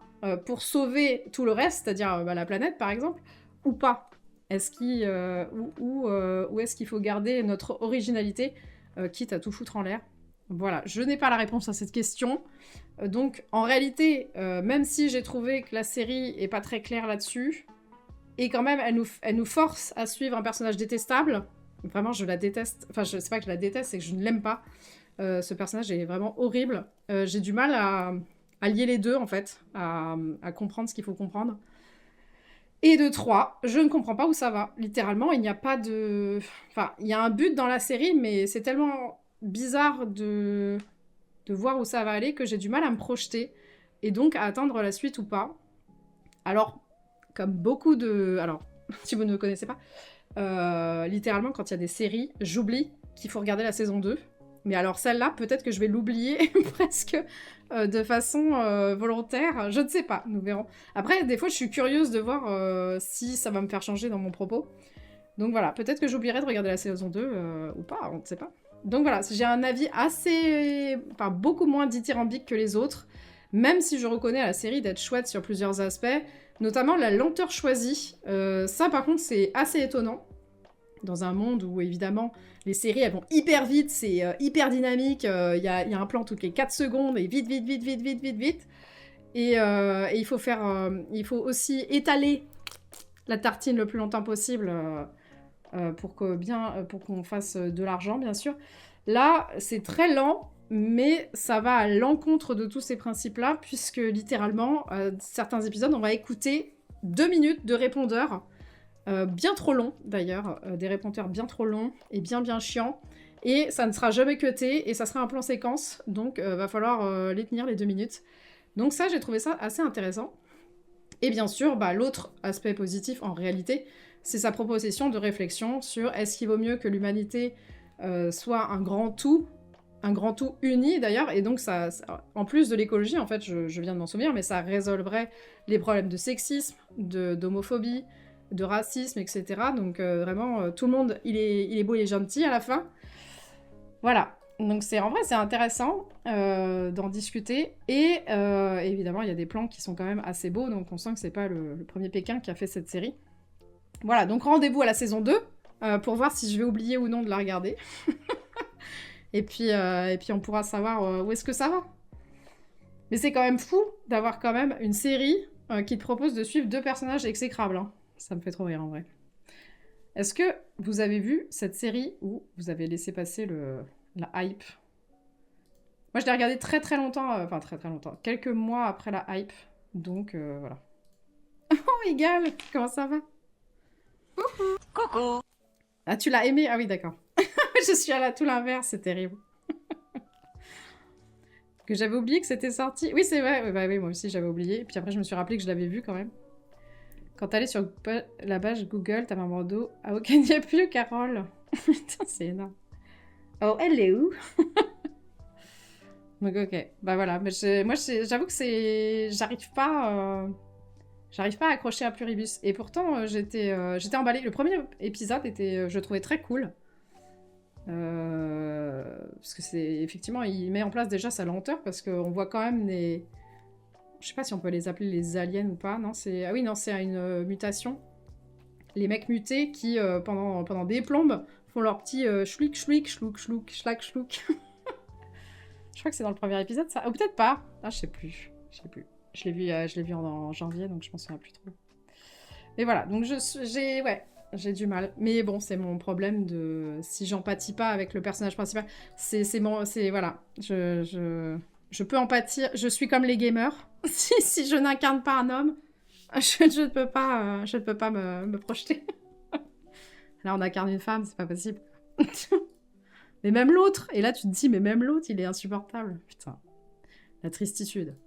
pour sauver tout le reste, c'est-à-dire la planète par exemple, ou pas? Est-ce qu'il, ou est-ce qu'il faut garder notre originalité, quitte à tout foutre en l'air? Voilà, je n'ai pas la réponse à cette question. Donc, en réalité, même si j'ai trouvé que la série est pas très claire là-dessus, et quand même, elle nous force à suivre un personnage détestable. Vraiment, je la déteste. Enfin, c'est pas que je la déteste, c'est que je ne l'aime pas. Ce personnage est vraiment horrible. J'ai du mal à lier les deux, en fait, à comprendre ce qu'il faut comprendre. Et de 3, je ne comprends pas où ça va. Littéralement, il n'y a pas de... Enfin, il y a un but dans la série, mais c'est tellement bizarre de voir où ça va aller que j'ai du mal à me projeter. Et donc, à attendre la suite ou pas. Alors, comme beaucoup de... Alors, si vous ne me connaissez pas... littéralement, quand il y a des séries, j'oublie qu'il faut regarder la saison 2. Mais alors celle-là, peut-être que je vais l'oublier presque de façon volontaire. Je ne sais pas, nous verrons. Après, des fois, je suis curieuse de voir si ça va me faire changer dans mon propos. Donc voilà, peut-être que j'oublierai de regarder la saison 2 ou pas, on ne sait pas. Donc voilà, j'ai un avis assez... Enfin, beaucoup moins dithyrambique que les autres, même si je reconnais à la série d'être chouette sur plusieurs aspects, notamment la lenteur choisie. Ça, par contre, c'est assez étonnant. Dans un monde où, évidemment, les séries, elles vont hyper vite, c'est hyper dynamique, il y a un plan toutes les 4 secondes, et vite. Et il faut aussi étaler la tartine le plus longtemps possible pour qu'on fasse de l'argent, bien sûr. Là, c'est très lent, mais ça va à l'encontre de tous ces principes-là, puisque littéralement, certains épisodes, on va écouter 2 minutes de répondeurs, bien trop longs d'ailleurs, des répondeurs bien trop longs et bien chiants, et ça ne sera jamais cuté, et ça sera un plan séquence, donc va falloir les tenir les 2 minutes. Donc ça, j'ai trouvé ça assez intéressant. Et bien sûr, l'autre aspect positif en réalité, c'est sa proposition de réflexion sur est-ce qu'il vaut mieux que l'humanité soit un grand tout uni d'ailleurs, et donc ça en plus de l'écologie, en fait, je viens de m'en souvenir, mais ça résolverait les problèmes de sexisme, d'homophobie, de racisme, etc. Donc vraiment, tout le monde, il est beau, il est gentil à la fin. Voilà. Donc en vrai, c'est intéressant d'en discuter. Et évidemment, il y a des plans qui sont quand même assez beaux, donc on sent que c'est pas le premier Pékin qui a fait cette série. Voilà, donc rendez-vous à la saison 2 pour voir si je vais oublier ou non de la regarder. et puis on pourra savoir où est-ce que ça va. Mais c'est quand même fou d'avoir quand même une série qui te propose de suivre 2 personnages exécrables. Hein. Ça me fait trop rire en vrai. Est-ce que vous avez vu cette série où vous avez laissé passer la hype? Moi, je l'ai regardée très longtemps, enfin très longtemps, quelques mois après la hype, donc voilà. Oh, égal, comment ça va? Coucou. Ah, tu l'as aimé? Ah oui, d'accord. Je suis à tout l'inverse, c'est terrible. Que j'avais oublié que c'était sorti. Oui, c'est vrai, oui, moi aussi j'avais oublié, puis après je me suis rappelé que je l'avais vu quand Quand t'allais sur la page Google, ta maman d'eau, ah ok, il n'y a plus Carole. Putain, c'est énorme. Oh, elle est où? Donc ok, bah voilà. Mais moi, j'avoue que c'est... J'arrive pas à accrocher à Pluribus. Et pourtant, j'étais emballée. Le premier épisode était, je le trouvais très cool. Parce que c'est... Effectivement, il met en place déjà sa lenteur, parce qu'on voit quand même des... Je sais pas si on peut les appeler les aliens ou pas. Non, c'est... Ah oui, non, c'est une mutation. Les mecs mutés qui, pendant des plombes, font leur petit chlouic, chlouic, chlouk, chlouk, chlac, chlouk. Je crois que c'est dans le premier épisode, ça. Ou peut-être pas. Ah, je sais plus. Je l'ai vu en janvier, donc je m'en souviens plus trop. Mais voilà, donc j'ai du mal. Mais bon, c'est mon problème de... Si j'empathie pas avec le personnage principal, voilà. Je peux empathier. Je suis comme les gamers. si je n'incarne pas un homme, je ne peux pas me projeter. Là, on incarne une femme, c'est pas possible. Mais même l'autre, et là tu te dis, mais même l'autre, il est insupportable. Putain, la tristitude.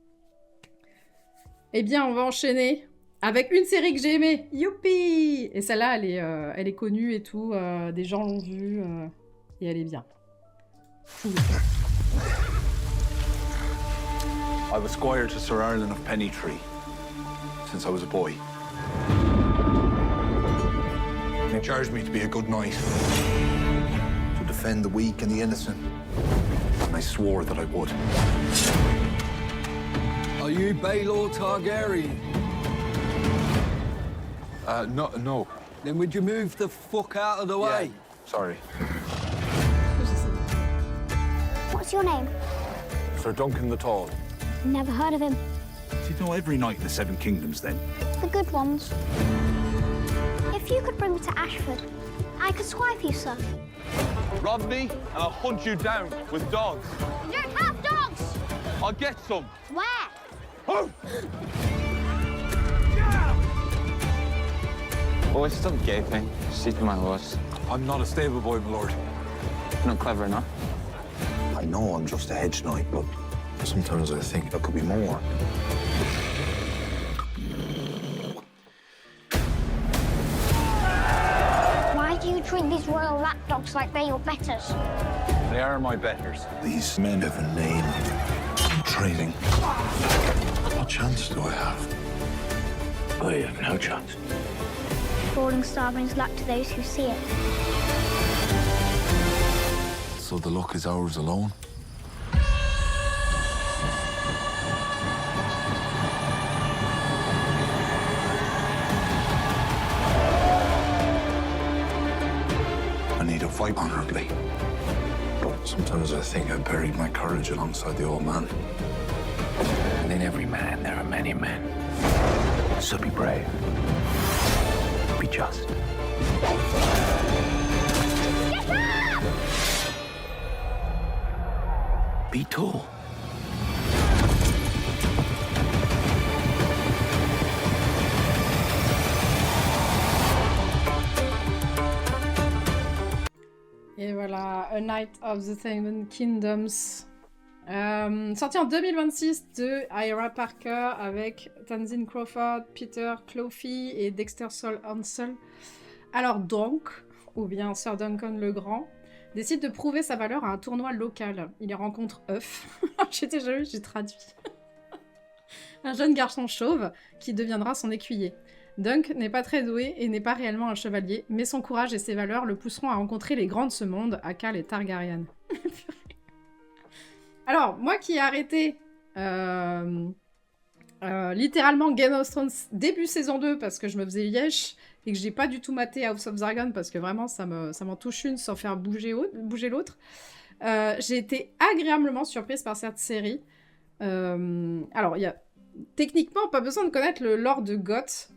Eh bien, on va enchaîner avec une série que j'ai aimée. Youpi! Et celle-là, elle est connue et tout, des gens l'ont vue, et elle est bien. Fou. I was squire to Sir Erlen of Pennytree since I was a boy. They charged me to be a good knight, to defend the weak and the innocent, and I swore that I would. Are you Baelor Targaryen? No. Then would you move the fuck out of the way? Yeah, sorry. What's your name? Sir Duncan the Tall. Never heard of him. Do you know every knight in the Seven Kingdoms, then? The good ones. If you could bring me to Ashford, I could swipe you, sir. Rob me, and I'll hunt you down with dogs. You don't have dogs! I'll get some. Where? Oh! Boy, stop gaping. See to my horse. I'm not a stable boy, my lord. Not clever enough. I know I'm just a hedge knight, but sometimes I think there could be more. Why do you treat these royal lapdogs like they're your betters? They are my betters. These men have a name. I'm trading. What chance do I have? I have no chance. Falling star brings luck to those who see it. So the luck is ours alone? I need to fight honorably. But sometimes I think I buried my courage alongside the old man. And in every man, there are many men. So be brave. Be just. Be tall. Et voilà, A Night of the Seven Kingdoms. Sorti en 2026 de Ira Parker avec Tamsin Crawford, Peter Clofey et Dexter Sol Hansel. Alors donc, ou bien Sir Duncan le Grand, décide de prouver sa valeur à un tournoi local. Il y rencontre Huff. J'ai traduit. Un jeune garçon chauve qui deviendra son écuyer. Dunk n'est pas très doué et n'est pas réellement un chevalier, mais son courage et ses valeurs le pousseront à rencontrer les grands de ce monde, aka les Targaryen. Alors, moi qui ai arrêté littéralement Game of Thrones début saison 2 parce que je me faisais yesh et que j'ai pas du tout maté House of Dragon parce que vraiment ça m'en touche une sans faire bouger l'autre, j'ai été agréablement surprise par cette série. Alors, il y a techniquement pas besoin de connaître le lore de Goth,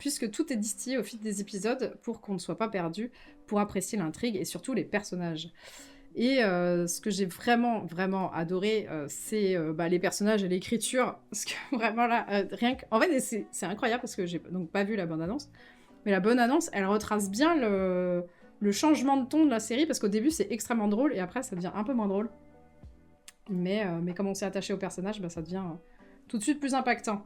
puisque tout est distillé au fil des épisodes pour qu'on ne soit pas perdu, pour apprécier l'intrigue et surtout les personnages. Et ce que j'ai vraiment, vraiment adoré, c'est les personnages et l'écriture. Parce que vraiment là, rien que... En fait, c'est incroyable parce que j'ai donc pas vu la bande-annonce. Mais la bande-annonce, elle retrace bien le changement de ton de la série, parce qu'au début, c'est extrêmement drôle et après, ça devient un peu moins drôle. Mais comme on s'est attaché au personnage, ça devient tout de suite plus impactant.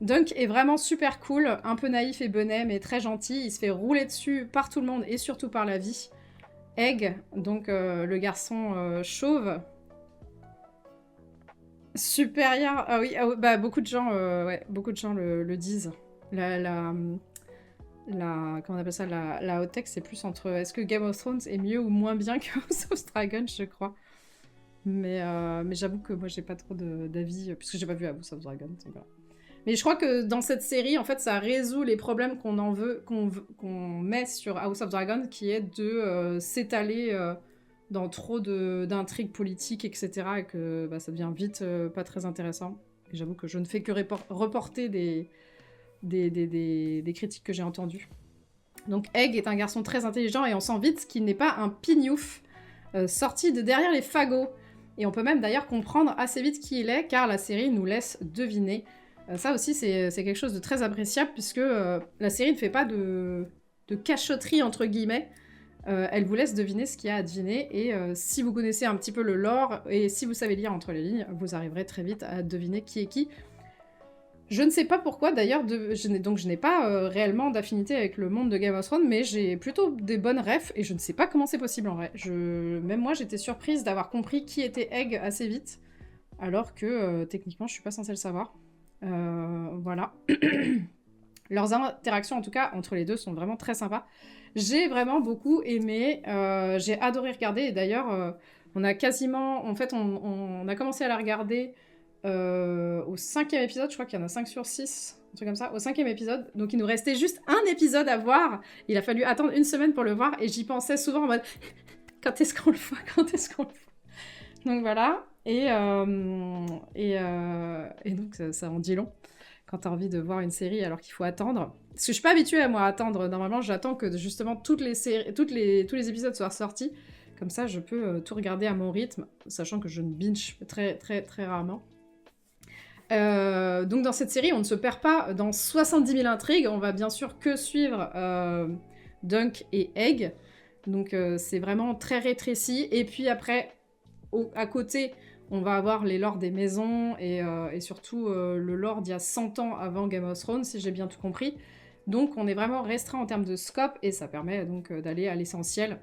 Dunk est vraiment super cool, un peu naïf et bonnet, mais très gentil. Il se fait rouler dessus par tout le monde et surtout par la vie. Egg, donc le garçon chauve. Supérieur. Ah oui, bah beaucoup de gens le disent. Comment on appelle ça, la hot tech, c'est plus entre est-ce que Game of Thrones est mieux ou moins bien que House of Dragon, je crois. Mais j'avoue que moi j'ai pas trop d'avis puisque j'ai pas vu House of Dragon. Donc voilà. Mais je crois que dans cette série, en fait, ça résout les problèmes qu'on met sur House of Dragon, qui est de s'étaler dans trop d'intrigues politiques, etc. Et que bah, ça devient vite pas très intéressant. Et j'avoue que je ne fais que reporter des critiques que j'ai entendues. Donc Egg est un garçon très intelligent et on sent vite qu'il n'est pas un pignouf sorti de derrière les fagots. Et on peut même d'ailleurs comprendre assez vite qui il est, car la série nous laisse deviner. Ça aussi, c'est quelque chose de très appréciable, puisque la série ne fait pas de cachotterie, entre guillemets. Elle vous laisse deviner ce qu'il y a à deviner, et si vous connaissez un petit peu le lore, et si vous savez lire entre les lignes, vous arriverez très vite à deviner qui est qui. Je ne sais pas pourquoi, d'ailleurs, je n'ai pas réellement d'affinité avec le monde de Game of Thrones, mais j'ai plutôt des bonnes refs, et je ne sais pas comment c'est possible en vrai. Même moi, j'étais surprise d'avoir compris qui était Egg assez vite, alors que techniquement, je suis pas censée le savoir. Voilà. Leurs interactions, en tout cas, entre les deux, sont vraiment très sympas. J'ai vraiment beaucoup aimé, j'ai adoré regarder, et d'ailleurs, on a quasiment... En fait, on a commencé à la regarder... au 5e épisode, je crois qu'il y en a 5 sur 6, un truc comme ça, au 5e épisode, donc il nous restait juste un épisode à voir, il a fallu attendre une semaine pour le voir, et j'y pensais souvent en mode, quand est-ce qu'on le voit, quand est-ce qu'on le voit. Donc voilà, et donc ça en dit long, quand t'as envie de voir une série alors qu'il faut attendre, parce que je suis pas habituée à moi attendre, normalement j'attends que justement tous les épisodes soient sortis, comme ça je peux tout regarder à mon rythme, sachant que je ne binge très très très rarement. Donc dans cette série, on ne se perd pas dans 70 000 intrigues, on va bien sûr que suivre Dunk et Egg, donc c'est vraiment très rétréci, et puis après, à côté, on va avoir les lores des maisons, et surtout le lore d'il y a 100 ans avant Game of Thrones, si j'ai bien tout compris, donc on est vraiment restreint en termes de scope, et ça permet donc d'aller à l'essentiel.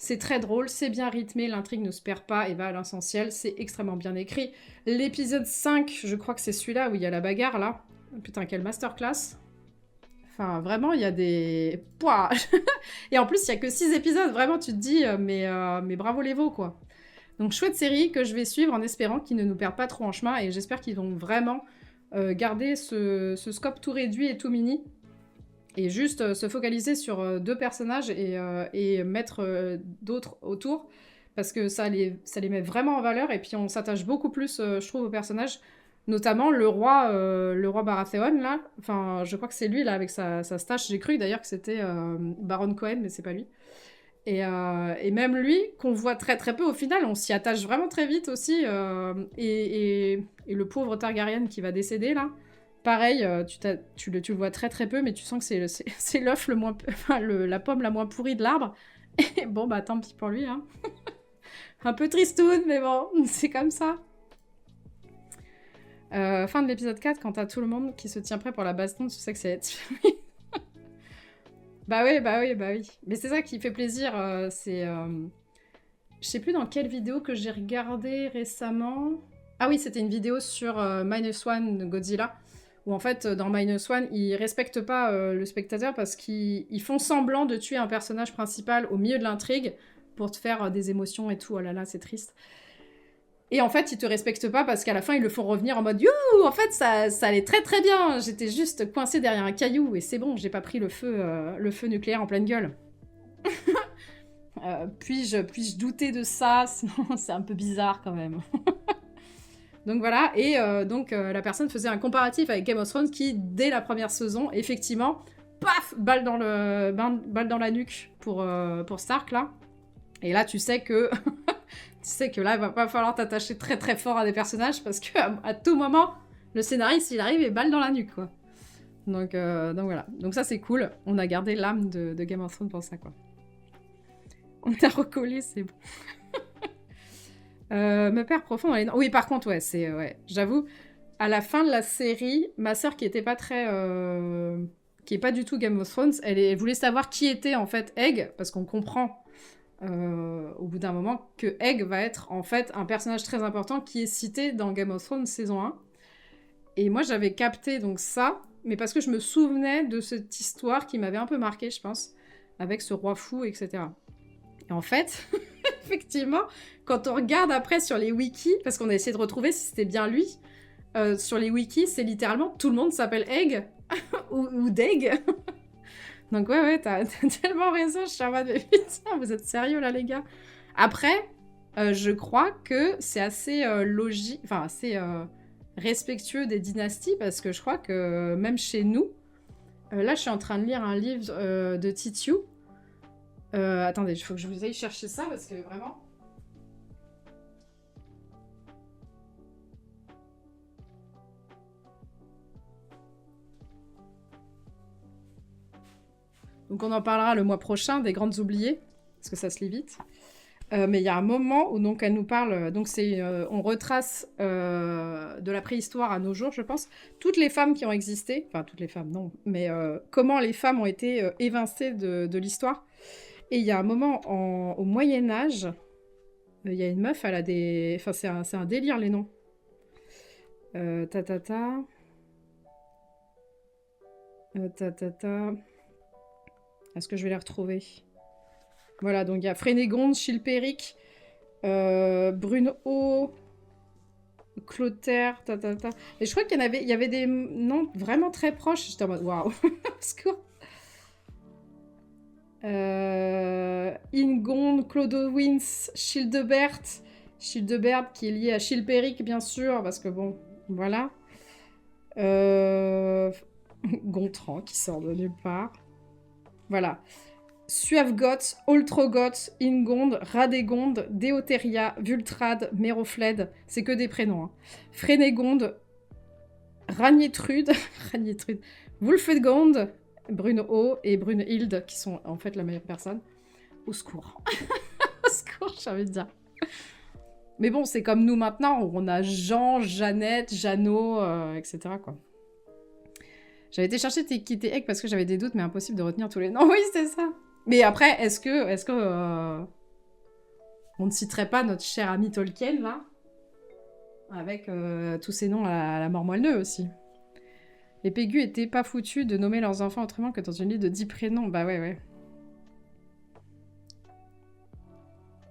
C'est très drôle, c'est bien rythmé, l'intrigue ne se perd pas et va à l'essentiel, c'est extrêmement bien écrit. L'épisode 5, je crois que c'est celui-là où il y a la bagarre, là. Putain, quelle masterclass. Enfin, vraiment, il y a des... Pouah. Et en plus, il y a que 6 épisodes, vraiment, tu te dis, mais bravo les veaux, quoi. Donc, chouette série que je vais suivre en espérant qu'ils ne nous perdent pas trop en chemin, et j'espère qu'ils vont vraiment garder ce scope tout réduit et tout mini, et juste se focaliser sur 2 personnages et mettre d'autres autour, parce que ça les met vraiment en valeur, et puis on s'attache beaucoup plus, je trouve, aux personnages, notamment le roi Baratheon, là, enfin, je crois que c'est lui, là, avec sa stache, j'ai cru d'ailleurs que c'était Baron Cohen, mais c'est pas lui, et même lui, qu'on voit très très peu, au final, on s'y attache vraiment très vite aussi, et le pauvre Targaryen qui va décéder, là, pareil, tu le vois très très peu, mais tu sens que c'est l'œuf le moins... Enfin, la pomme la moins pourrie de l'arbre. Et bon, bah tant pis pour lui, hein. Un peu tristoun, mais bon, c'est comme ça. Fin de l'épisode 4, quand t'as tout le monde qui se tient prêt pour la baston, tu sais que c'est... Bah oui. Mais c'est ça qui fait plaisir, c'est... Je sais plus dans quelle vidéo que j'ai regardé récemment... Ah oui, c'était une vidéo sur Minus One Godzilla, où en fait, dans Minus One, ils respectent pas le spectateur parce qu'ils font semblant de tuer un personnage principal au milieu de l'intrigue pour te faire des émotions et tout. Oh là là, c'est triste. Et en fait, ils te respectent pas parce qu'à la fin, ils le font revenir en mode « Youhou, en fait, ça allait très très bien. J'étais juste coincé derrière un caillou et c'est bon, j'ai pas pris le feu nucléaire en pleine gueule. » Puis-je douter de ça? Sinon, c'est un peu bizarre quand même. Donc voilà, et donc la personne faisait un comparatif avec Game of Thrones qui, dès la première saison, effectivement, paf, balle dans la nuque pour Stark, là. Et là, tu sais que là, il va pas falloir t'attacher très très fort à des personnages parce qu'à tout moment, le scénariste, il arrive et balle dans la nuque, quoi. Donc voilà. Donc ça, c'est cool. On a gardé l'âme de Game of Thrones pour ça, quoi. On t'a recollé, c'est bon. Me perd profond dans les... Oui, par contre, ouais, j'avoue, à la fin de la série, ma sœur qui était pas très... qui est pas du tout Game of Thrones, elle voulait savoir qui était en fait Egg, parce qu'on comprend au bout d'un moment que Egg va être en fait un personnage très important qui est cité dans Game of Thrones saison 1. Et moi j'avais capté donc ça, mais parce que je me souvenais de cette histoire qui m'avait un peu marqué, je pense, avec ce roi fou, etc. Et en fait, effectivement, quand on regarde après sur les wikis, parce qu'on a essayé de retrouver si c'était bien lui, sur les wikis, c'est littéralement tout le monde s'appelle Egg ou Deg. Donc ouais, t'as tellement raison, je suis en mode, mais putain, vous êtes sérieux là les gars. Après, je crois que c'est assez logique, enfin assez respectueux des dynasties, parce que je crois que même chez nous, là je suis en train de lire un livre de Titiou. Attendez, il faut que je vous aille chercher ça, parce que vraiment... Donc on en parlera le mois prochain, des grandes oubliées, parce que ça se lit vite. Mais il y a un moment où donc elle nous parle, donc on retrace de la préhistoire à nos jours, je pense, toutes les femmes qui ont existé, enfin toutes les femmes non, mais comment les femmes ont été évincées de l'histoire. Et il y a un moment au Moyen-Âge, il y a une meuf, elle a des... Enfin c'est un délire les noms. Est-ce que je vais les retrouver? Voilà, donc il y a Frénégonde, Chilpéric, Brunehaut, Clotaire, Et je crois qu'il y avait des noms vraiment très proches. J'étais en mode, waouh, secours. Ingonde, Clodowins, Childebert qui est lié à Chilpéric, bien sûr, parce que bon, voilà. Gontran qui sort de nulle part. Voilà. Suavgoth, Oltrogoth, Ingonde, Radégonde, Déoteria, Vultrad, Mérofled, c'est que des prénoms. Hein. Frénégonde, Ragnétrude, Wulfegonde, Brunehaut et Brunhilde, qui sont en fait la meilleure personne. Au secours. Au secours, j'ai envie de dire. Mais bon, c'est comme nous maintenant, où on a Jean, Jeannette, Jeannot, etc. quoi. J'avais été chercher qui était Egg parce que j'avais des doutes, mais impossible de retenir tous les noms. Oui, c'est ça. Mais après, est-ce que on ne citerait pas notre cher ami Tolkien, là? Avec tous ces noms à la mort moelle aussi. Les Pégus étaient pas foutus de nommer leurs enfants autrement que dans une liste de 10 prénoms. Bah ouais.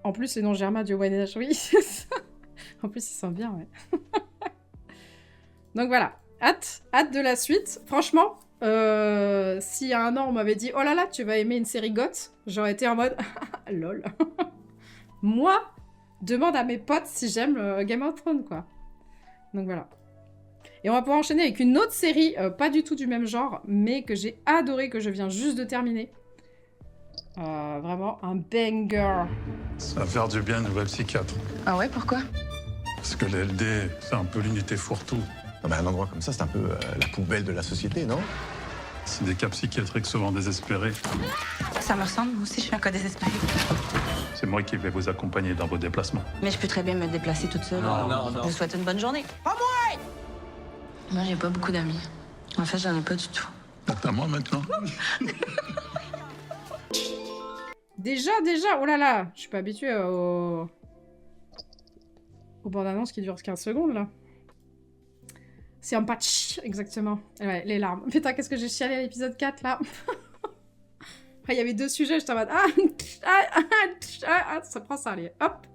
En plus, les noms germains du Moyen-Âge, oui, c'est ça. En plus, ils sont bien, ouais. Donc voilà. Hâte de la suite. Franchement, s'il y a un an, on m'avait dit « Oh là là, tu vas aimer une série goth », j'aurais été en mode « Lol ». Moi, demande à mes potes si j'aime Game of Thrones, quoi. Donc voilà. Et on va pouvoir enchaîner avec une autre série, pas du tout du même genre, mais que j'ai adoré, que je viens juste de terminer. Vraiment un banger. Ça va faire du bien une nouvelle psychiatre. Ah ouais, pourquoi? Parce que l'LD, c'est un peu l'unité fourre-tout. Non, mais un endroit comme ça, c'est un peu la poubelle de la société, non? C'est des cas psychiatriques souvent désespérés. Ça me ressemble, moi aussi je suis un cas désespéré. C'est moi qui vais vous accompagner dans vos déplacements. Mais je peux très bien me déplacer toute seule. Non. Je vous souhaite une bonne journée. Pas moi! Moi j'ai pas beaucoup d'amis. En fait, j'en ai pas du tout. C'est à moi maintenant. Déjà, oh là là, je suis pas habituée aux bandes-annonces qui durent 15 secondes, là. C'est un patch, exactement. Ouais, les larmes. Putain, qu'est-ce que j'ai chialé à l'épisode 4, là. Après, il y avait 2 sujets, j'étais en mode... ça prend ça, allez, hop.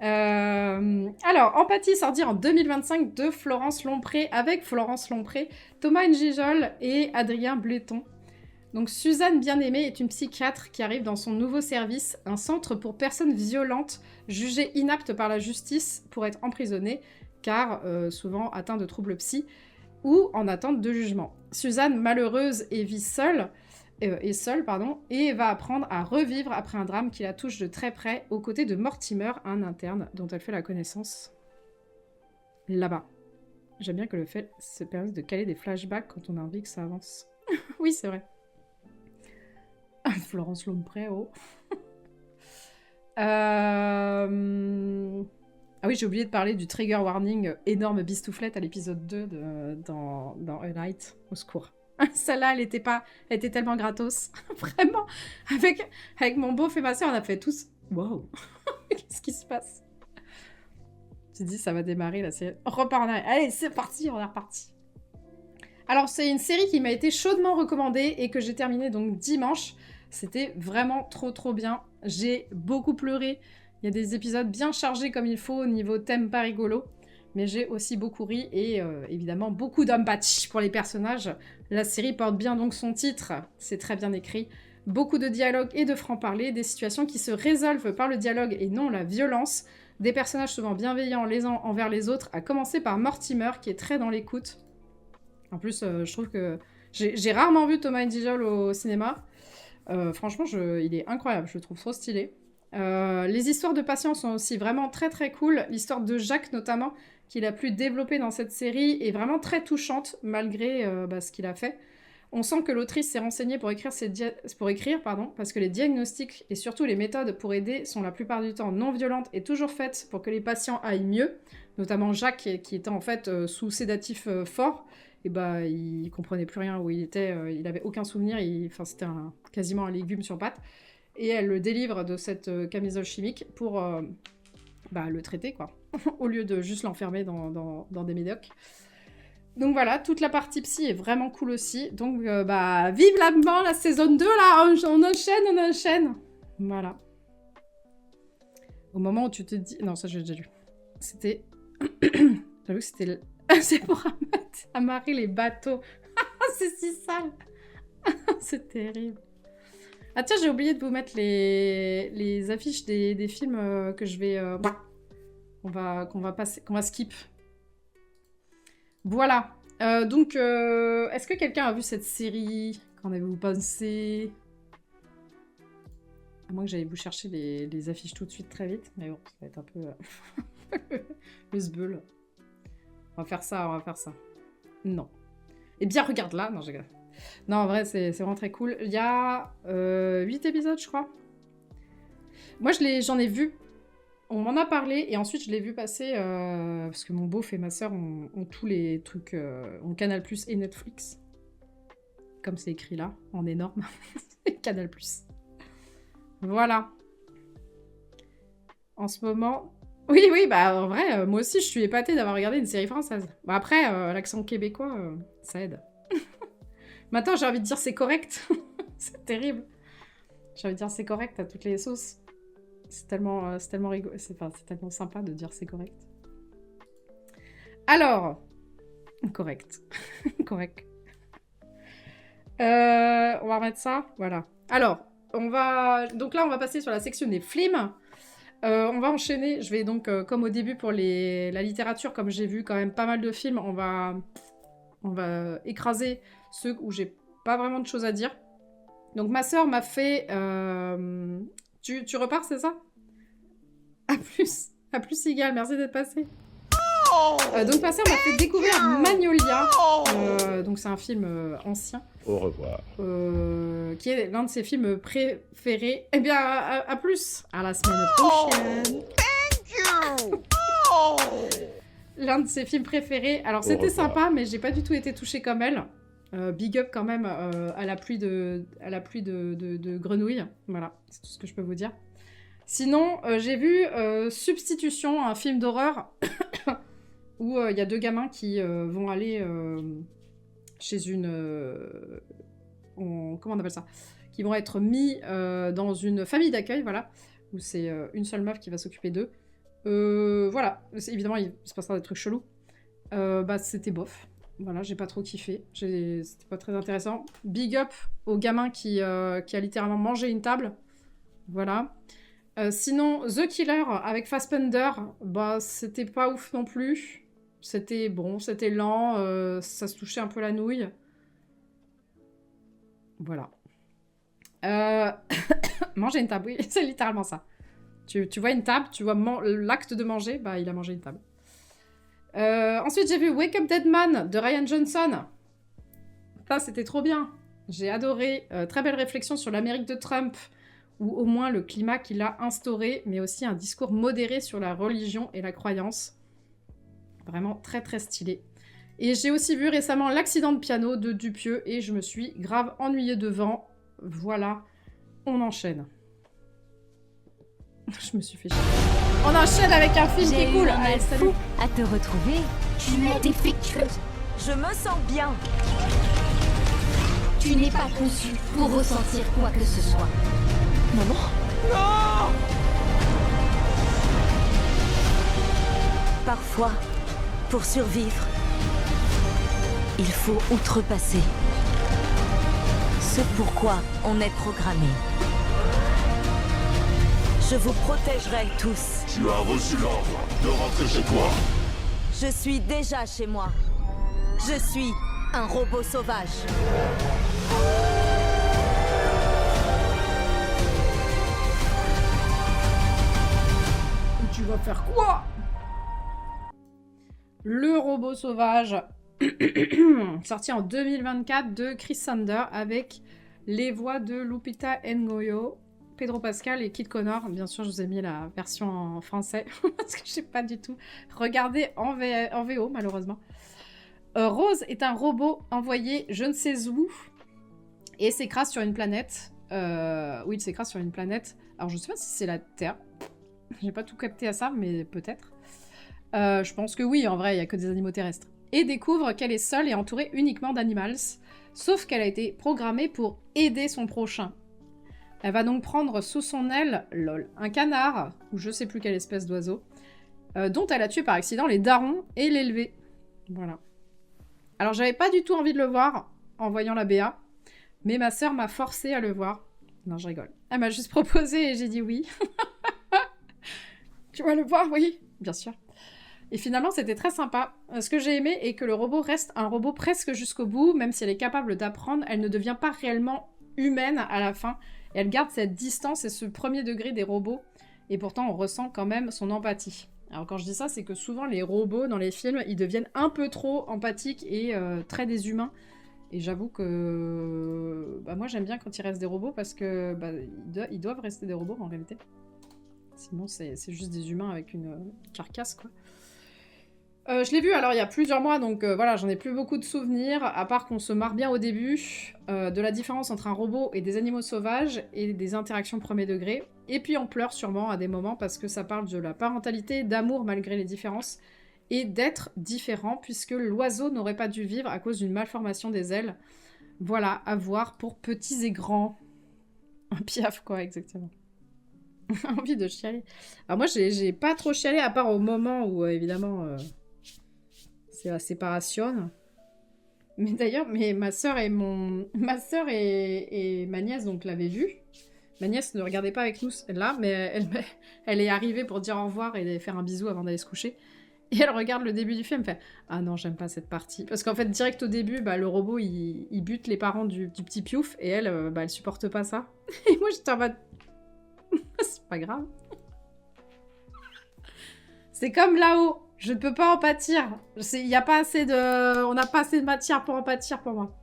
Alors, Empathie sortir en 2025 de Florence Lompré, avec Florence Lompré, Thomas Njijol et Adrien Bléton. Donc, Suzanne Bien-Aimée est une psychiatre qui arrive dans son nouveau service, un centre pour personnes violentes jugées inaptes par la justice pour être emprisonnées, car souvent atteintes de troubles psy ou en attente de jugement. Suzanne, malheureuse, vit seule, et va apprendre à revivre après un drame qui la touche de très près, aux côtés de Mortimer, un interne dont elle fait la connaissance là-bas. J'aime bien que le fait se permette de caler des flashbacks quand on a envie que ça avance. Oui, c'est vrai. Florence Lompré, oh. Ah oui, j'ai oublié de parler du trigger warning énorme bistouflette à l'épisode 2 dans A Night. Au secours. Celle-là, elle était tellement gratos. Vraiment. Avec mon beauf et ma soeur, on a fait tous... Wow. Qu'est-ce qui se passe? J'ai dit, ça va démarrer, là. On repart en arrière. Allez, c'est parti, on est reparti. Alors, c'est une série qui m'a été chaudement recommandée et que j'ai terminée donc dimanche. C'était vraiment trop bien. J'ai beaucoup pleuré. Il y a des épisodes bien chargés comme il faut au niveau thème pas rigolo. Mais j'ai aussi beaucoup ri et évidemment beaucoup d'empathie pour les personnages. La série porte bien donc son titre. C'est très bien écrit. Beaucoup de dialogue et de franc-parler. Des situations qui se résolvent par le dialogue et non la violence. Des personnages souvent bienveillants les uns envers les autres. À commencer par Mortimer qui est très dans l'écoute. En plus, je trouve que... J'ai rarement vu Thomas Indignol au cinéma. Franchement, il est incroyable. Je le trouve trop stylé. Les histoires de patients sont aussi vraiment très cool. L'histoire de Jacques notamment, qu'il a pu développer dans cette série, est vraiment très touchante malgré ce qu'il a fait. On sent que l'autrice s'est renseignée pour écrire, parce que les diagnostics et surtout les méthodes pour aider sont la plupart du temps non violentes et toujours faites pour que les patients aillent mieux. Notamment Jacques qui était en fait sous sédatif fort. Et il comprenait plus rien où il était, il avait aucun souvenir, c'était quasiment un légume sur pattes. Et elle le délivre de cette camisole chimique pour le traiter, quoi. Au lieu de juste l'enfermer dans des médocs. Donc voilà, toute la partie psy est vraiment cool aussi. Donc vive la saison 2, là, on enchaîne. Voilà. Au moment où tu te dis... Non, ça j'ai déjà lu. C'était... J'avoue que c'était... C'est pour amarrer les bateaux. C'est si sale. C'est terrible. Ah tiens, j'ai oublié de vous mettre les affiches des films que je vais... qu'on va skip. Voilà. Donc, est-ce que quelqu'un a vu cette série? Qu'en avez-vous pensé? À moins que j'aille vous chercher les affiches tout de suite très vite. Mais bon, ça va être un peu... le sbeul. On va faire ça. Non. Eh bien, regarde là. Non, je rigole. Non, en vrai, c'est vraiment très cool. Il y a 8 épisodes, je crois. Moi, j'en ai vu. On m'en a parlé et ensuite, je l'ai vu passer parce que mon beauf et ma sœur ont tous les trucs... ont Canal+ et Netflix. Comme c'est écrit là, en énorme. Canal+. Voilà. En ce moment... Oui, en vrai, moi aussi, je suis épatée d'avoir regardé une série française. Après, l'accent québécois, ça aide. Maintenant, j'ai envie de dire c'est correct. C'est terrible. J'ai envie de dire c'est correct à toutes les sauces. C'est tellement rigolo. C'est tellement sympa de dire c'est correct. Alors, correct. Correct. On va remettre ça. Voilà. Alors, donc là, on va passer sur la section des films. On va enchaîner. Je vais donc, comme au début pour la littérature, comme j'ai vu quand même pas mal de films, on va écraser ceux où j'ai pas vraiment de choses à dire. Donc ma sœur m'a fait... Tu repars, c'est ça? À plus égal, merci d'être passé. Donc ma sœur m'a fait découvrir Magnolia. Donc c'est un film ancien. Au revoir. Qui est l'un de ses films préférés. Eh bien, à plus. À la semaine prochaine. Thank you. L'un de ses films préférés. Alors c'était sympa, mais j'ai pas du tout été touchée comme elle. Big up quand même à la pluie de grenouilles. Voilà, c'est tout ce que je peux vous dire. Sinon, j'ai vu Substitution, un film d'horreur où il y a deux gamins qui vont aller chez une... comment on appelle ça? Qui vont être mis dans une famille d'accueil, voilà, où c'est une seule meuf qui va s'occuper d'eux. Voilà, évidemment, il se passera des trucs chelous. C'était bof. Voilà, j'ai pas trop kiffé. C'était pas très intéressant. Big up au gamin qui a littéralement mangé une table. Voilà. Sinon, The Killer avec Fassbender, c'était pas ouf non plus. C'était bon, c'était lent, ça se touchait un peu la nouille. Voilà. Manger une table, oui, c'est littéralement ça. Tu vois une table, tu vois l'acte de manger, il a mangé une table. Ensuite, j'ai vu Wake Up Dead Man de Ryan Johnson. Ça, c'était trop bien. J'ai adoré. Très belle réflexion sur l'Amérique de Trump, ou au moins le climat qu'il a instauré, mais aussi un discours modéré sur la religion et la croyance. Vraiment très très stylé. Et j'ai aussi vu récemment L'accident de piano de Dupieux et je me suis grave ennuyée devant. Voilà, on enchaîne. Je me suis fait chier. On enchaîne avec un film qui est cool. Allez, salut. À te retrouver, Tu es défectueuse. je me sens bien. Tu n'es pas conçue pour ressentir quoi que ce soit. Parfois, pour survivre, il faut outrepasser ce pourquoi on est programmé. Je vous protégerai tous. Tu as reçu l'ordre de rentrer chez toi. Je suis déjà chez moi. Je suis un robot sauvage. Tu vas faire quoi? Le robot sauvage, sorti en 2024 de Chris Sander avec les voix de Lupita Nyong'o, Pedro Pascal et Kit Connor. Bien sûr, je vous ai mis la version en français parce que je sais pas du tout regarder en VO malheureusement. Rose est un robot envoyé je ne sais où et s'écrase sur une planète. Oui, il s'écrase sur une planète. Alors, je sais pas si c'est la Terre. J'ai pas tout capté à ça, mais peut-être. Je pense que oui, en vrai, il y a que des animaux terrestres. Et découvre qu'elle est seule et entourée uniquement d'animals, sauf qu'elle a été programmée pour aider son prochain. Elle va donc prendre sous son aile, lol, un canard, ou je sais plus quelle espèce d'oiseau, dont elle a tué par accident les darons et l'élever. Voilà. Alors, j'avais pas du tout envie de le voir en voyant la BA, mais ma sœur m'a forcé à le voir. Non, je rigole. Elle m'a juste proposé et j'ai dit oui. Tu vas le voir, oui, bien sûr. Et finalement, c'était très sympa. Ce que j'ai aimé est que le robot reste un robot presque jusqu'au bout, même si elle est capable d'apprendre, elle ne devient pas réellement humaine à la fin. Et elle garde cette distance et ce premier degré des robots. Et pourtant, on ressent quand même son empathie. Alors quand je dis ça, c'est que souvent les robots dans les films, ils deviennent un peu trop empathiques et très déshumains. Et j'avoue que moi j'aime bien quand il reste des robots parce que ils doivent rester des robots en réalité. Sinon c'est juste des humains avec une carcasse quoi. Je l'ai vu alors il y a plusieurs mois donc voilà j'en ai plus beaucoup de souvenirs à part qu'on se marre bien au début de la différence entre un robot et des animaux sauvages et des interactions premier degré. Et puis on pleure sûrement à des moments parce que ça parle de la parentalité, d'amour malgré les différences et d'être différent puisque l'oiseau n'aurait pas dû vivre à cause d'une malformation des ailes. Voilà, à voir pour petits et grands. Un piaf quoi exactement. Envie de chialer. Alors moi j'ai pas trop chialé à part au moment où évidemment c'est la séparation. Mais d'ailleurs ma sœur et ma nièce donc l'avaient vu. Ma nièce ne regardait pas avec nous là, mais elle est arrivée pour dire au revoir et faire un bisou avant d'aller se coucher. Et elle regarde le début du film, elle fait « Ah non, j'aime pas cette partie. » Parce qu'en fait, direct au début, le robot, il bute les parents du petit piouf, et elle, elle supporte pas ça. Et moi, j'étais en mode... C'est pas grave. C'est comme là-haut. Je ne peux pas en pâtir. On n'a pas assez de matière pour en pâtir pour moi.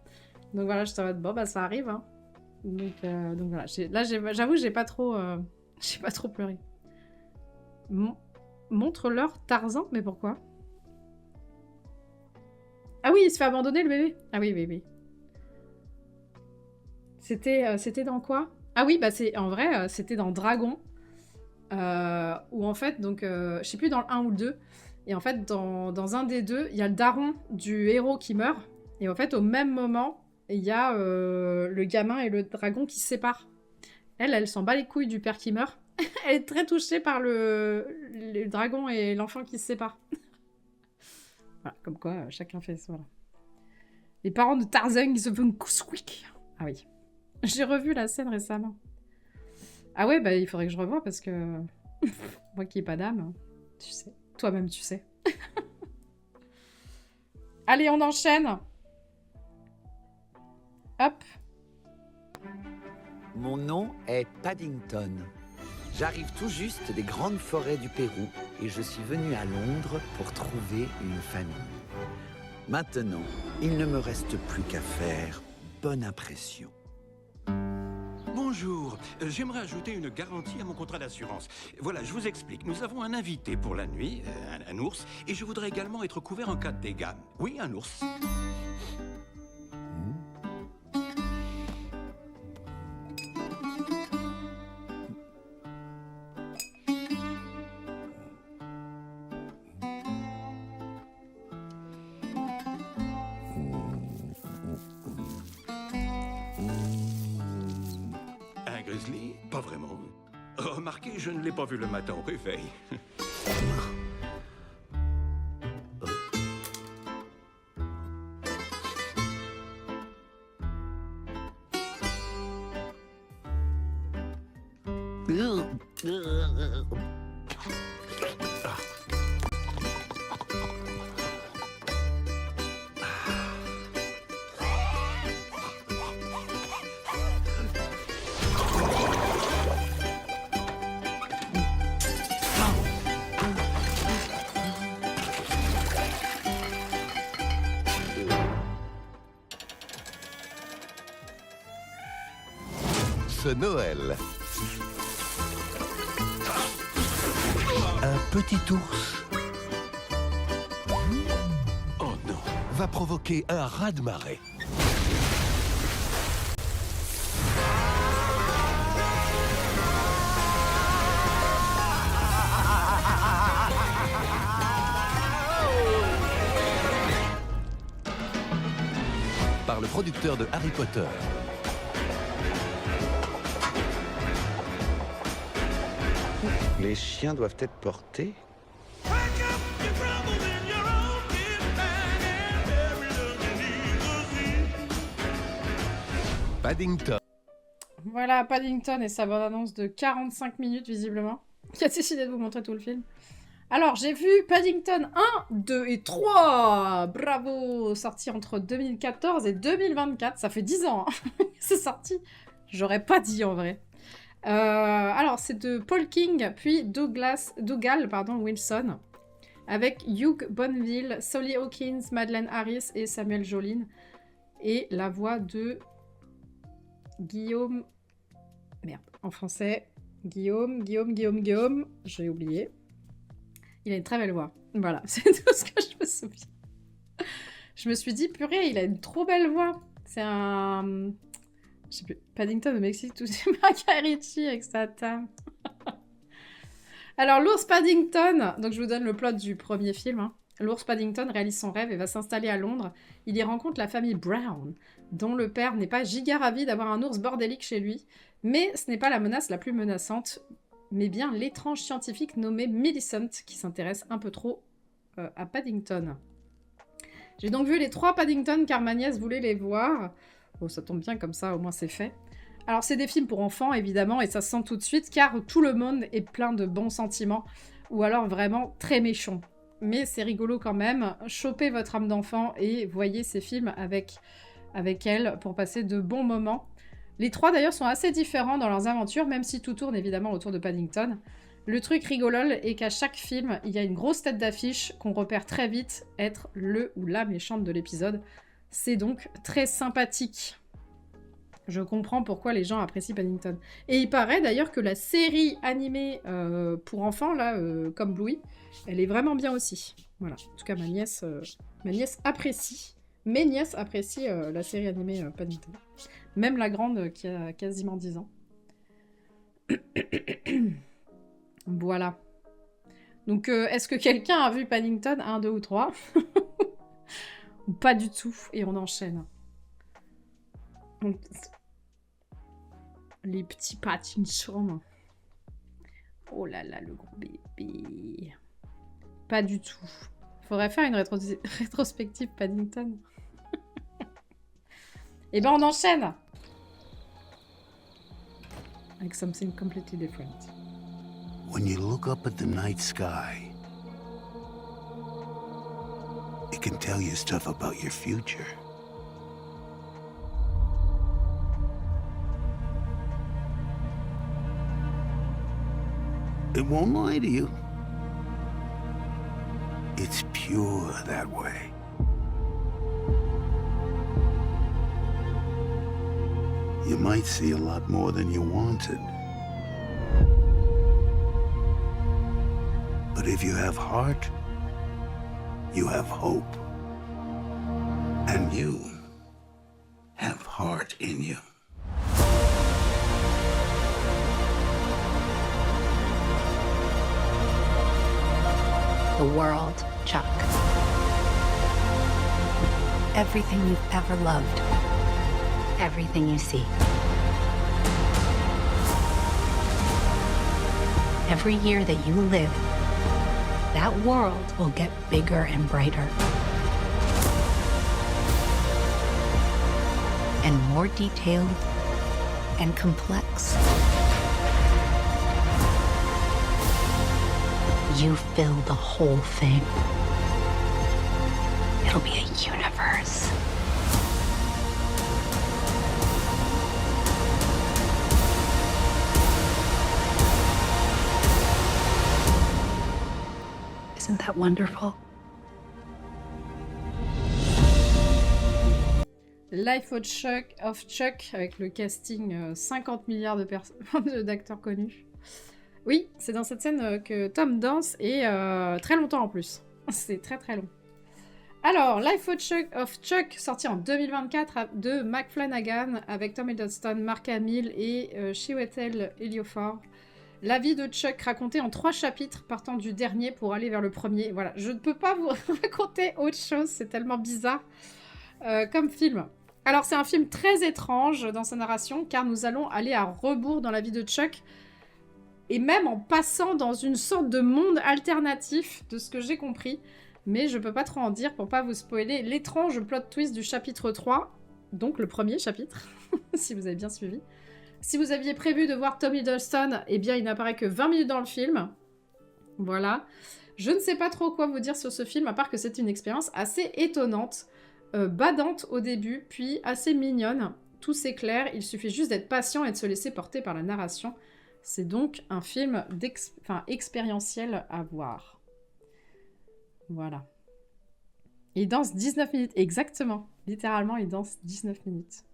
Donc voilà, j'étais en mode, bon, ça arrive. Hein. Donc voilà. Là, j'avoue, j'ai pas trop pleuré. Montre-leur Tarzan, mais pourquoi? Ah oui, il se fait abandonner le bébé. Ah oui. C'était dans quoi? Ah oui, en vrai, c'était dans Dragon. Où en fait, donc, je sais plus dans le 1 ou le 2. Et en fait, dans un des deux, il y a le daron du héros qui meurt. Et en fait, au même moment, il y a le gamin et le dragon qui se séparent. Elle s'en bat les couilles du père qui meurt. Elle est très touchée par le dragon et l'enfant qui se séparent. Voilà, comme quoi, chacun fait ça. Voilà. Les parents de Tarzan, ils se font cousquick. Ah oui. J'ai revu la scène récemment. Ah ouais, il faudrait que je revoie parce que... Moi qui n'ai pas d'âme, tu sais. Toi-même, tu sais. Allez, on enchaîne. Hop. Mon nom est Paddington. J'arrive tout juste des grandes forêts du Pérou et je suis venu à Londres pour trouver une famille. Maintenant, il ne me reste plus qu'à faire bonne impression. Bonjour, j'aimerais ajouter une garantie à mon contrat d'assurance. Voilà, je vous explique. Nous avons un invité pour la nuit, un ours, et je voudrais également être couvert en cas de dégâts. Oui, un ours. Un grizzly? Pas vraiment. Remarquez, je ne l'ai pas vu le matin au réveil. Ce Noël, un petit ours va provoquer un raz-de-marée. Par le producteur de Harry Potter. Les chiens doivent être portés. Paddington. Voilà, Paddington et sa bande-annonce de 45 minutes, visiblement, qui a décidé de vous montrer tout le film. Alors, j'ai vu Paddington 1, 2 et 3. Bravo! Sorti entre 2014 et 2024. Ça fait 10 ans, hein. C'est sorti. J'aurais pas dit, en vrai. Alors, c'est de Paul King, puis Dougal Wilson, avec Hugh Bonneville, Solly Hawkins, Madeleine Harris et Samuel Jolin. Et la voix de Guillaume... Merde, en français. Guillaume, j'ai oublié. Il a une très belle voix. Voilà, c'est tout ce que je me souviens. Je me suis dit, purée, il a une trop belle voix. C'est un... Je sais plus, Paddington au Mexique, tout c'est Macarici avec sa table. Alors, l'ours Paddington, donc je vous donne le plot du premier film. Hein. L'ours Paddington réalise son rêve et va s'installer à Londres. Il y rencontre la famille Brown, dont le père n'est pas giga ravi d'avoir un ours bordélique chez lui. Mais ce n'est pas la menace la plus menaçante, mais bien l'étrange scientifique nommé Millicent, qui s'intéresse un peu trop à Paddington. J'ai donc vu les 3 Paddington car ma nièce voulait les voir. Bon, ça tombe bien, comme ça, au moins c'est fait. Alors, c'est des films pour enfants, évidemment, et ça se sent tout de suite, car tout le monde est plein de bons sentiments, ou alors vraiment très méchant. Mais c'est rigolo quand même. Chopez votre âme d'enfant et voyez ces films avec elle pour passer de bons moments. Les 3, d'ailleurs, sont assez différents dans leurs aventures, même si tout tourne évidemment autour de Paddington. Le truc rigolol est qu'à chaque film, il y a une grosse tête d'affiche qu'on repère très vite être le ou la méchante de l'épisode. C'est donc très sympathique. Je comprends pourquoi les gens apprécient Paddington. Et il paraît d'ailleurs que la série animée pour enfants, là, comme Bluey, elle est vraiment bien aussi. Voilà. En tout cas, ma nièce apprécie. Mes nièces apprécient la série animée Paddington. Même la grande qui a quasiment 10 ans. Voilà. Donc, est-ce que quelqu'un a vu Paddington 1, 2 ou 3 ? Ou pas du tout. Et on enchaîne. Donc, les petits Paddington. Oh là là, le gros bébé. Pas du tout. Faudrait faire une rétrospective Paddington. Et ben on enchaîne. Avec something completely different. When you look up at the night sky, it can tell you stuff about your future. It won't lie to you. It's pure that way. you might see a lot more than you wanted. But if you have heart, you have hope. And you have heart in you. The world, Chuck. Everything you've ever loved. Everything you see. Every year that you live, that world will get bigger and brighter. And more detailed and complex. You fill the whole thing. It'll be a universe. Isn't that wonderful? Life of Chuck avec le casting 50 milliards d'acteurs connus. Oui, c'est dans cette scène que Tom danse et très longtemps en plus. C'est très très long. Alors, Life of Chuck, sorti en 2024 de Mike Flanagan avec Tom Hiddleston, Mark Hamill et Chiwetel Ejiofor. La vie de Chuck racontée en 3 chapitres partant du dernier pour aller vers le premier. Voilà, je ne peux pas vous raconter autre chose, c'est tellement bizarre comme film. Alors, c'est un film très étrange dans sa narration car nous allons aller à rebours dans la vie de Chuck et même en passant dans une sorte de monde alternatif de ce que j'ai compris. Mais je peux pas trop en dire pour pas vous spoiler l'étrange plot twist du chapitre 3, donc le premier chapitre, si vous avez bien suivi. Si vous aviez prévu de voir Tom Hiddleston, eh bien il n'apparaît que 20 minutes dans le film. Voilà. Je ne sais pas trop quoi vous dire sur ce film, à part que c'est une expérience assez étonnante, badante au début, puis assez mignonne. Tout s'éclaire, il suffit juste d'être patient et de se laisser porter par la narration. C'est donc un film expérientiel à voir. Voilà. Il danse 19 minutes, exactement. Littéralement, il danse 19 minutes.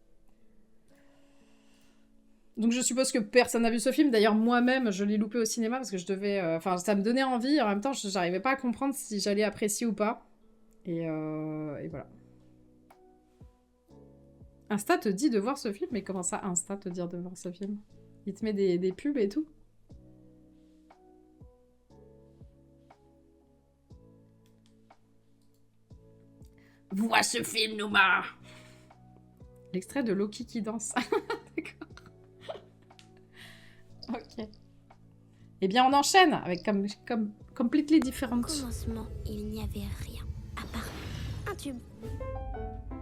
Donc je suppose que personne n'a vu ce film. D'ailleurs, moi-même, je l'ai loupé au cinéma parce que je devais... Enfin, ça me donnait envie. En même temps, je n'arrivais pas à comprendre si j'allais apprécier ou pas. Et voilà. Insta te dit de voir ce film? Mais comment ça, Insta te dire de voir ce film? Il te met des pubs et tout? Vois ce film, Nouma! L'extrait de Loki qui danse. D'accord. Ok. Eh bien, on enchaîne avec comme completely different. Au commencement, il n'y avait rien, à part un tube.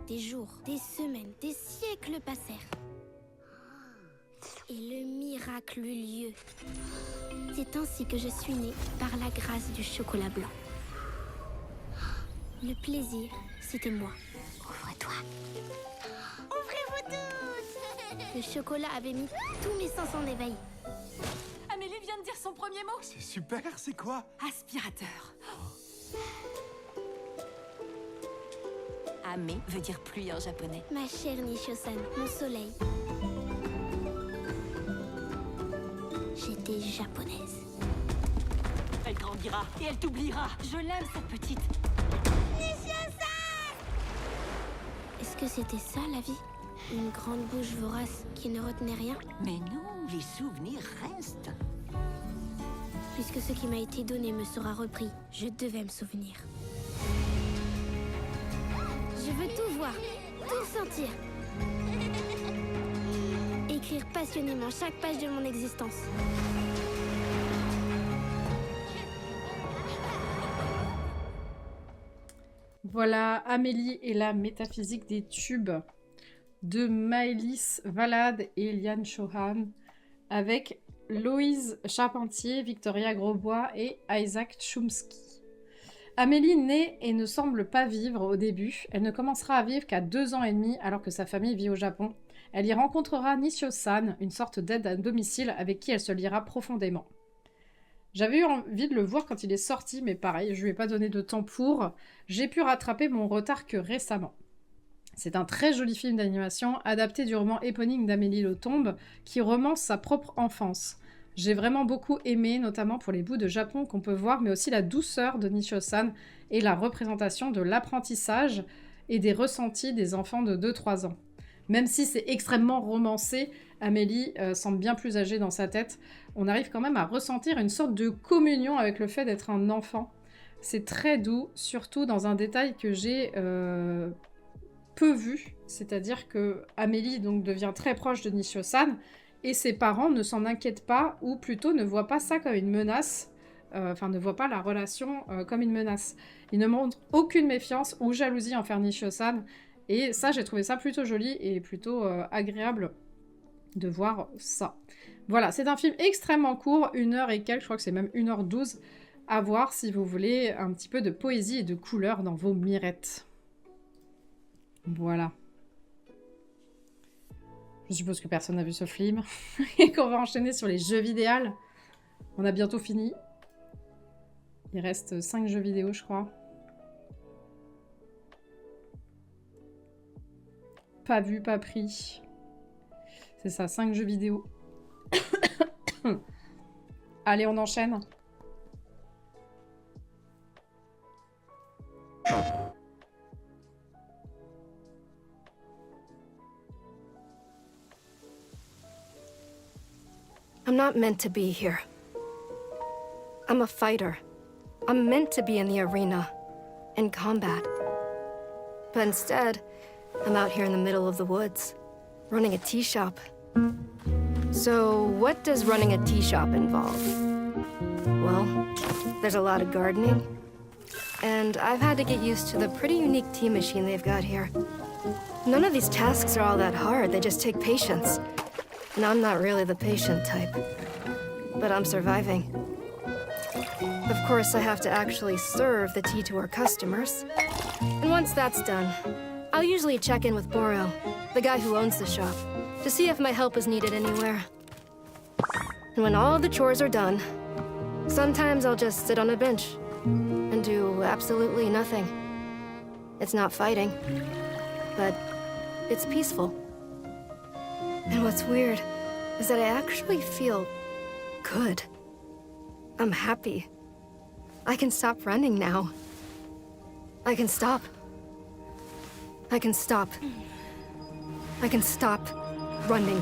Des jours, des semaines, des siècles passèrent. Et le miracle eut lieu. C'est ainsi que je suis née par la grâce du chocolat blanc. Le plaisir, c'était moi. Ouvre-toi. Ouvrez-vous tous. Le chocolat avait mis tous mes sens en éveil. Amélie vient de dire son premier mot. C'est super, c'est quoi? Aspirateur. Ame veut dire pluie en japonais. Ma chère Nisho-san, mon soleil. J'étais japonaise. Elle grandira et elle t'oubliera. Je l'aime, cette petite. Nisho-san! Est-ce que c'était ça, la vie? Une grande bouche vorace qui ne retenait rien? Mais non, les souvenirs restent. Puisque ce qui m'a été donné me sera repris, je devais me souvenir. Je veux tout voir, tout sentir. Écrire passionnément chaque page de mon existence. Voilà, Amélie et la métaphysique des tubes de Maëlys Valade et Liane Chauhan avec Loïse Charpentier, Victoria Grosbois et Isaac Chomsky. Amélie naît et ne semble pas vivre au début. Elle ne commencera à vivre qu'à 2 ans et demi alors que sa famille vit au Japon. Elle y rencontrera Nishio-san, une sorte d'aide à domicile avec qui elle se liera profondément. J'avais eu envie de le voir quand il est sorti, mais pareil, je lui ai pas donné de temps pour. J'ai pu rattraper mon retard que récemment. C'est un très joli film d'animation, adapté du roman éponyme d'Amélie Nothomb, qui romance sa propre enfance. J'ai vraiment beaucoup aimé, notamment pour les bouts de Japon qu'on peut voir, mais aussi la douceur de Nishio-san et la représentation de l'apprentissage et des ressentis des enfants de 2-3 ans. Même si c'est extrêmement romancé, Amélie semble bien plus âgée dans sa tête, on arrive quand même à ressentir une sorte de communion avec le fait d'être un enfant. C'est très doux, surtout dans un détail que j'ai peu vu, c'est-à-dire que Amélie donc devient très proche de Nishio-san et ses parents ne s'en inquiètent pas ou plutôt ne voient pas ça comme une menace, ne voient pas la relation comme une menace. Ils ne montrent aucune méfiance ou jalousie envers Nishio-san et ça j'ai trouvé ça plutôt joli et plutôt agréable de voir ça. Voilà, c'est un film extrêmement court, 1h et quelques, je crois que c'est même 1h12, à voir si vous voulez un petit peu de poésie et de couleur dans vos mirettes. Voilà. Je suppose que personne n'a vu ce film. Et qu'on va enchaîner sur les jeux vidéo. On a bientôt fini. Il reste 5 jeux vidéo, je crois. Pas vu, pas pris. C'est ça, 5 jeux vidéo. Allez, on enchaîne. I'm not meant to be here. I'm a fighter. I'm meant to be in the arena, in combat. But instead, I'm out here in the middle of the woods, running a tea shop. So, what does running a tea shop involve? Well, there's a lot of gardening, and I've had to get used to the pretty unique tea machine they've got here. None of these tasks are all that hard, they just take patience. And I'm not really the patient type, but I'm surviving. Of course, I have to actually serve the tea to our customers. And once that's done, I'll usually check in with Boro, the guy who owns the shop, to see if my help is needed anywhere. And when all the chores are done, sometimes I'll just sit on a bench and do absolutely nothing. It's not fighting, but it's peaceful. And what's weird is that I actually feel good. I'm happy. I can stop running now. I can stop. I can stop. I can stop running.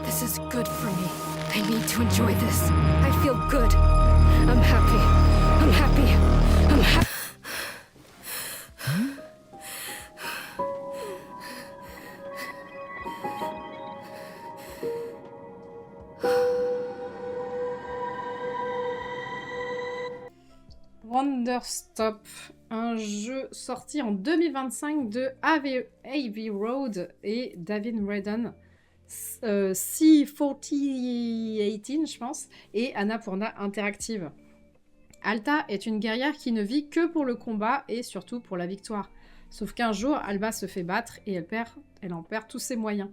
This is good for me. I need to enjoy this. I feel good. I'm happy. I'm happy. I'm happy. Wonderstop, un jeu sorti en 2025 de Abbey Road et David Redden, C4018 je pense, et Annapurna Interactive. Alta est une guerrière qui ne vit que pour le combat et surtout pour la victoire. Sauf qu'un jour, Alba se fait battre et elle en perd tous ses moyens.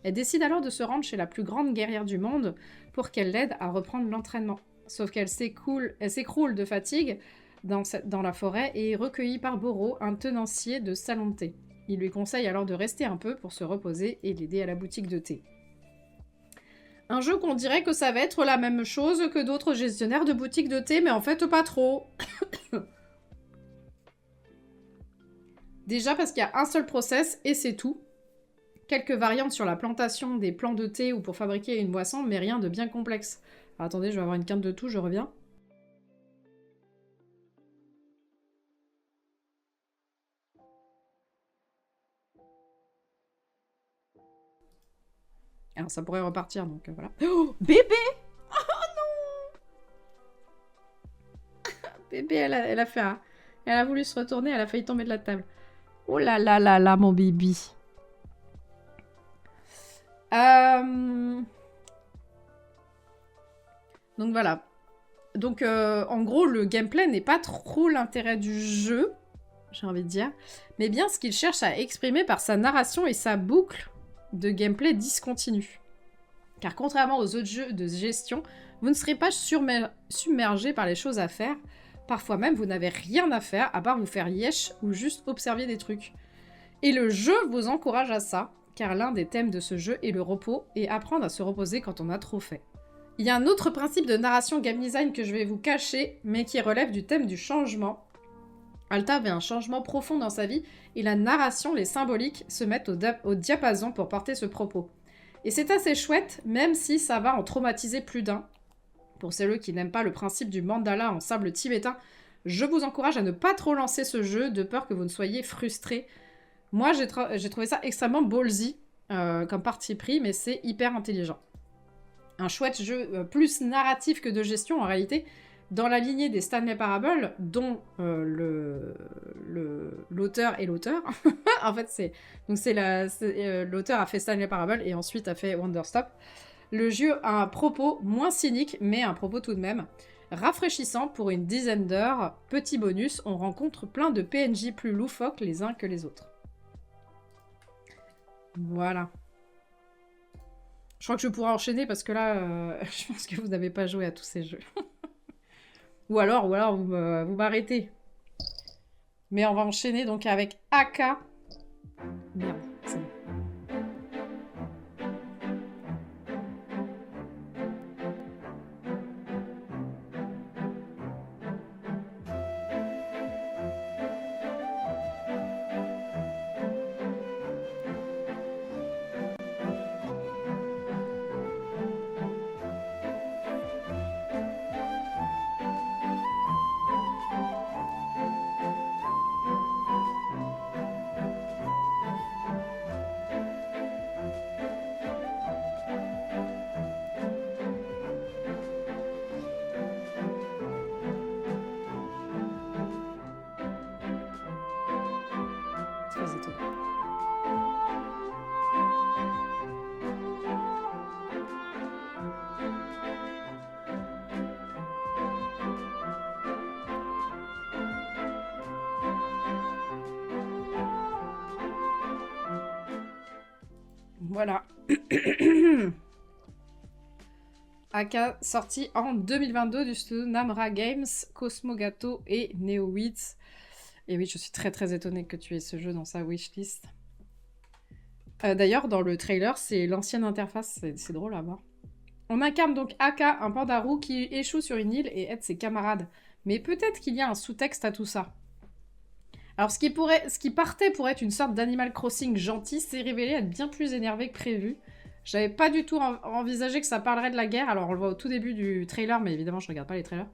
Elle décide alors de se rendre chez la plus grande guerrière du monde pour qu'elle l'aide à reprendre l'entraînement. Sauf qu'elle s'écroule de fatigue dans la forêt et est recueillie par Boro, un tenancier de salon de thé. Il lui conseille alors de rester un peu pour se reposer et l'aider à la boutique de thé. Un jeu qu'on dirait que ça va être la même chose que d'autres gestionnaires de boutiques de thé, mais en fait pas trop. Déjà parce qu'il y a un seul process et c'est tout. Quelques variantes sur la plantation des plants de thé ou pour fabriquer une boisson, mais rien de bien complexe. Alors, attendez, je vais avoir une quinte de tout, je reviens. Alors ça pourrait repartir, donc voilà. Oh, bébé! Oh non! Bébé, elle a voulu se retourner, elle a failli tomber de la table. Oh là là là là, mon bébé. Donc voilà. Donc en gros, le gameplay n'est pas trop l'intérêt du jeu, j'ai envie de dire, mais bien ce qu'il cherche à exprimer par sa narration et sa boucle de gameplay discontinue. Car contrairement aux autres jeux de gestion, vous ne serez pas submergé par les choses à faire. Parfois même, vous n'avez rien à faire à part vous faire yesh ou juste observer des trucs. Et le jeu vous encourage à ça, car l'un des thèmes de ce jeu est le repos et apprendre à se reposer quand on a trop fait. Il y a un autre principe de narration game design que je vais vous cacher, mais qui relève du thème du changement. Alta avait un changement profond dans sa vie, et la narration, les symboliques, se mettent au diapason pour porter ce propos. Et c'est assez chouette, même si ça va en traumatiser plus d'un. Pour celles qui n'aiment pas le principe du mandala en sable tibétain, je vous encourage à ne pas trop lancer ce jeu, de peur que vous ne soyez frustrés. Moi, j'ai trouvé ça extrêmement ballsy comme parti pris, mais c'est hyper intelligent. Un chouette jeu plus narratif que de gestion, en réalité, dans la lignée des Stanley Parable, dont l'auteur est l'auteur. En fait, l'auteur a fait Stanley Parable et ensuite a fait Wonderstop. Le jeu a un propos moins cynique, mais un propos tout de même rafraîchissant pour une dizaine d'heures. Petit bonus, on rencontre plein de PNJ plus loufoques les uns que les autres. Voilà. Je crois que je pourrais enchaîner parce que là, je pense que vous n'avez pas joué à tous ces jeux. ou alors vous m'arrêtez. Mais on va enchaîner donc avec Aka. Merde, c'est bon. Voilà. Aka, sorti en 2022 du studio Namra Games, Cosmogato et NeoWiz. Et oui, je suis très très étonnée que tu aies ce jeu dans sa wishlist. D'ailleurs, dans le trailer, c'est l'ancienne interface, c'est drôle à voir. On incarne donc Aka, un pandarou qui échoue sur une île et aide ses camarades. Mais peut-être qu'il y a un sous-texte à tout ça. Alors, ce qui partait pour être une sorte d'Animal Crossing gentil s'est révélé être bien plus énervé que prévu. J'avais pas du tout envisagé que ça parlerait de la guerre, alors on le voit au tout début du trailer, mais évidemment je regarde pas les trailers.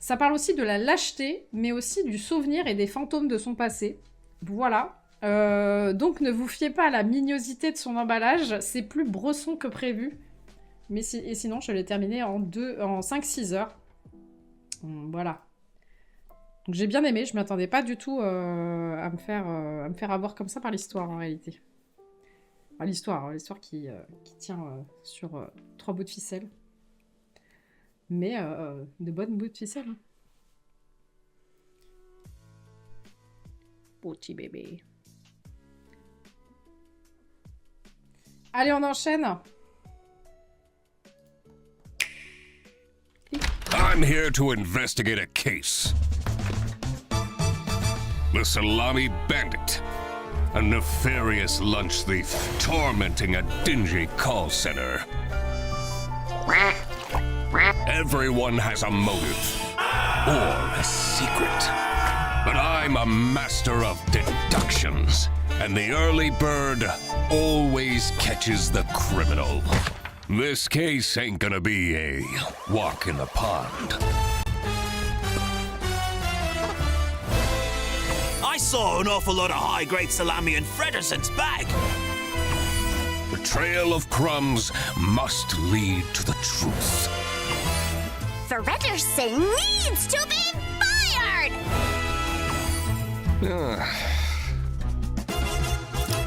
Ça parle aussi de la lâcheté, mais aussi du souvenir et des fantômes de son passé. Voilà. Donc ne vous fiez pas à la mignosité de son emballage, c'est plus bresson que prévu. Mais sinon, je l'ai terminé en 5-6 heures. Voilà. Donc j'ai bien aimé, je m'attendais pas du tout à me faire avoir comme ça par l'histoire en réalité. Enfin, l'histoire qui tient sur 3 bouts de ficelle. Mais de bonnes bouts de ficelle. Hein. Petit bébé. Allez, on enchaîne. I'm here to investigate a case. The Salami Bandit, a nefarious lunch thief tormenting a dingy call center. Everyone has a motive, or a secret. But I'm a master of deductions, and the early bird always catches the criminal. This case ain't gonna be a walk in the pond. I saw an awful lot of high-grade salami in Frederson's bag. The trail of crumbs must lead to the truth. Frederson needs to be fired!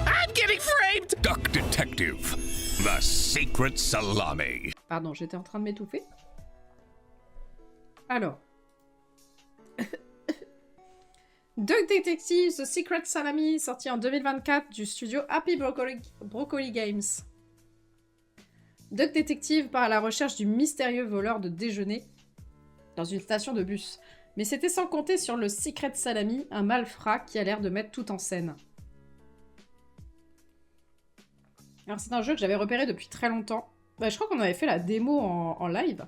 I'm getting framed! Duck Detective, the secret salami. Pardon, j'étais en train de m'étouffer. Alors. Duck Detective, The Secret Salami, sorti en 2024 du studio Happy Broccoli Games. Duck Detective part à la recherche du mystérieux voleur de déjeuner dans une station de bus. Mais c'était sans compter sur le Secret Salami, un malfrat qui a l'air de mettre tout en scène. Alors c'est un jeu que j'avais repéré depuis très longtemps. Bah, je crois qu'on avait fait la démo en live.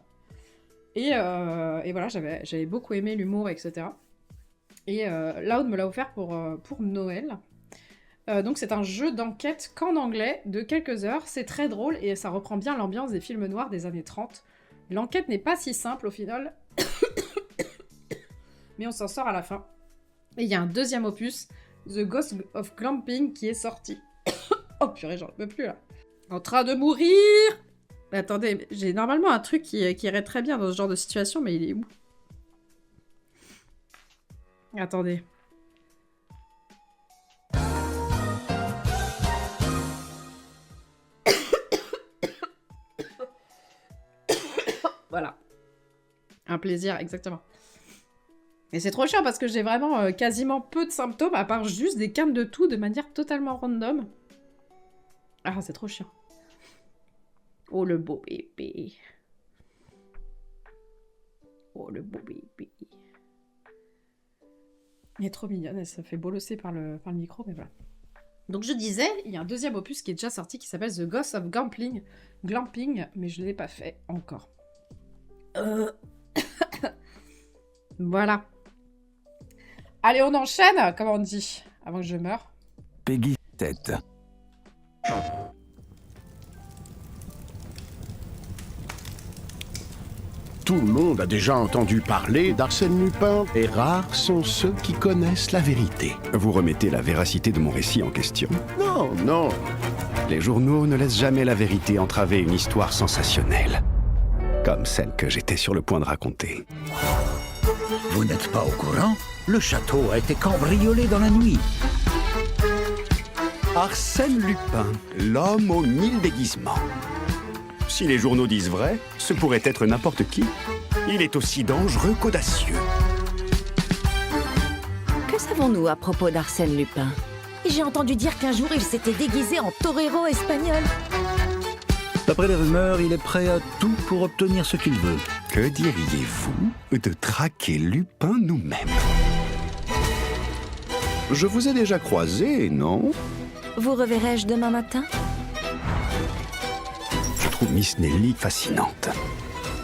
Et voilà, j'avais beaucoup aimé l'humour, etc. Et Loud me l'a offert pour Noël. Donc c'est un jeu d'enquête qu'en anglais, de quelques heures. C'est très drôle et ça reprend bien l'ambiance des films noirs des années 30. L'enquête n'est pas si simple au final. Mais on s'en sort à la fin. Et il y a un deuxième opus, The Ghost of Glamping, qui est sorti. Oh purée, j'en peux plus là. En train de mourir. Attendez, j'ai normalement un truc qui irait très bien dans ce genre de situation, mais il est où? Attendez. Voilà. Un plaisir, exactement. Et c'est trop chiant parce que j'ai vraiment quasiment peu de symptômes, à part juste des cannes de toux de manière totalement random. Ah, c'est trop chiant. Oh, le beau bébé. Oh, le beau bébé. Elle est trop mignonne, elle se fait bolosser par le micro, mais voilà. Donc je disais, il y a un deuxième opus qui est déjà sorti qui s'appelle The Ghost of Glamping, mais je ne l'ai pas fait encore. Voilà. Allez, on enchaîne, comme on dit, avant que je meure. Peggy 7. Tout le monde a déjà entendu parler d'Arsène Lupin, et rares sont ceux qui connaissent la vérité. Vous remettez la véracité de mon récit en question? Non, non. Les journaux ne laissent jamais la vérité entraver une histoire sensationnelle, comme celle que j'étais sur le point de raconter. Vous n'êtes pas au courant? Le château a été cambriolé dans la nuit. Arsène Lupin, l'homme aux 1000 déguisements. Si les journaux disent vrai, ce pourrait être n'importe qui. Il est aussi dangereux qu'audacieux. Que savons-nous à propos d'Arsène Lupin? J'ai entendu dire qu'un jour il s'était déguisé en torero espagnol. D'après les rumeurs, il est prêt à tout pour obtenir ce qu'il veut. Que diriez-vous de traquer Lupin nous-mêmes? Je vous ai déjà croisé, non? Vous reverrai-je demain matin? Je trouve Miss Nelly fascinante.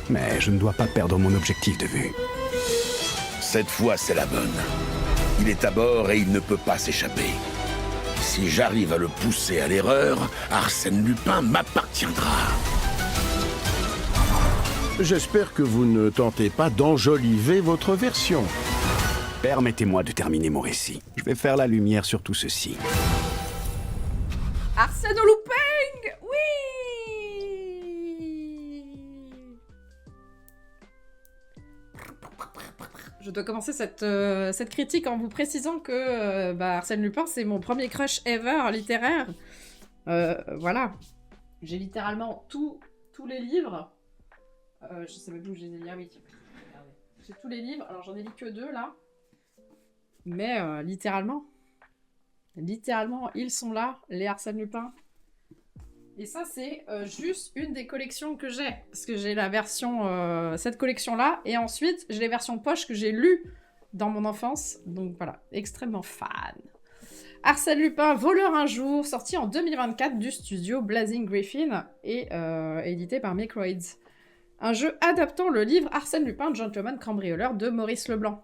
Mais je ne dois pas perdre mon objectif de vue. Cette fois, c'est la bonne. Il est à bord et il ne peut pas s'échapper. Si j'arrive à le pousser à l'erreur, Arsène Lupin m'appartiendra. J'espère que vous ne tentez pas d'enjoliver votre version. Permettez-moi de terminer mon récit. Je vais faire la lumière sur tout ceci. Arsène Lupin! Oui! Je dois commencer cette critique en vous précisant que Arsène Lupin, c'est mon premier crush ever littéraire. Voilà. J'ai littéralement tous les livres. Je sais même plus où je les ai mis. Ah oui, regardez. J'ai tous les livres. Alors, j'en ai lu que 2, là. Mais littéralement, ils sont là, les Arsène Lupin. Et ça, c'est juste une des collections que j'ai. Parce que j'ai la version... cette collection-là. Et ensuite, j'ai les versions poche que j'ai lues dans mon enfance. Donc voilà, extrêmement fan. Arsène Lupin, Voleur un jour, sorti en 2024 du studio Blazing Griffin et édité par Microids. Un jeu adaptant le livre Arsène Lupin, Gentleman Cambrioleur de Maurice Leblanc.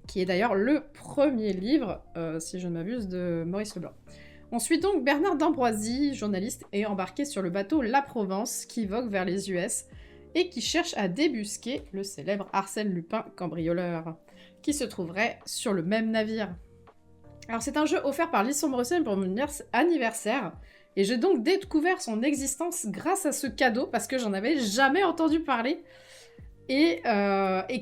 Qui est d'ailleurs le premier livre, si je ne m'abuse, de Maurice Leblanc. On suit donc Bernard d'Ambroisie, journaliste, et embarqué sur le bateau La Provence, qui vogue vers les US, et qui cherche à débusquer le célèbre Arsène Lupin cambrioleur, qui se trouverait sur le même navire. Alors c'est un jeu offert par Lisson Bruxelles pour mon anniversaire, et j'ai donc découvert son existence grâce à ce cadeau, parce que j'en avais jamais entendu parler. Et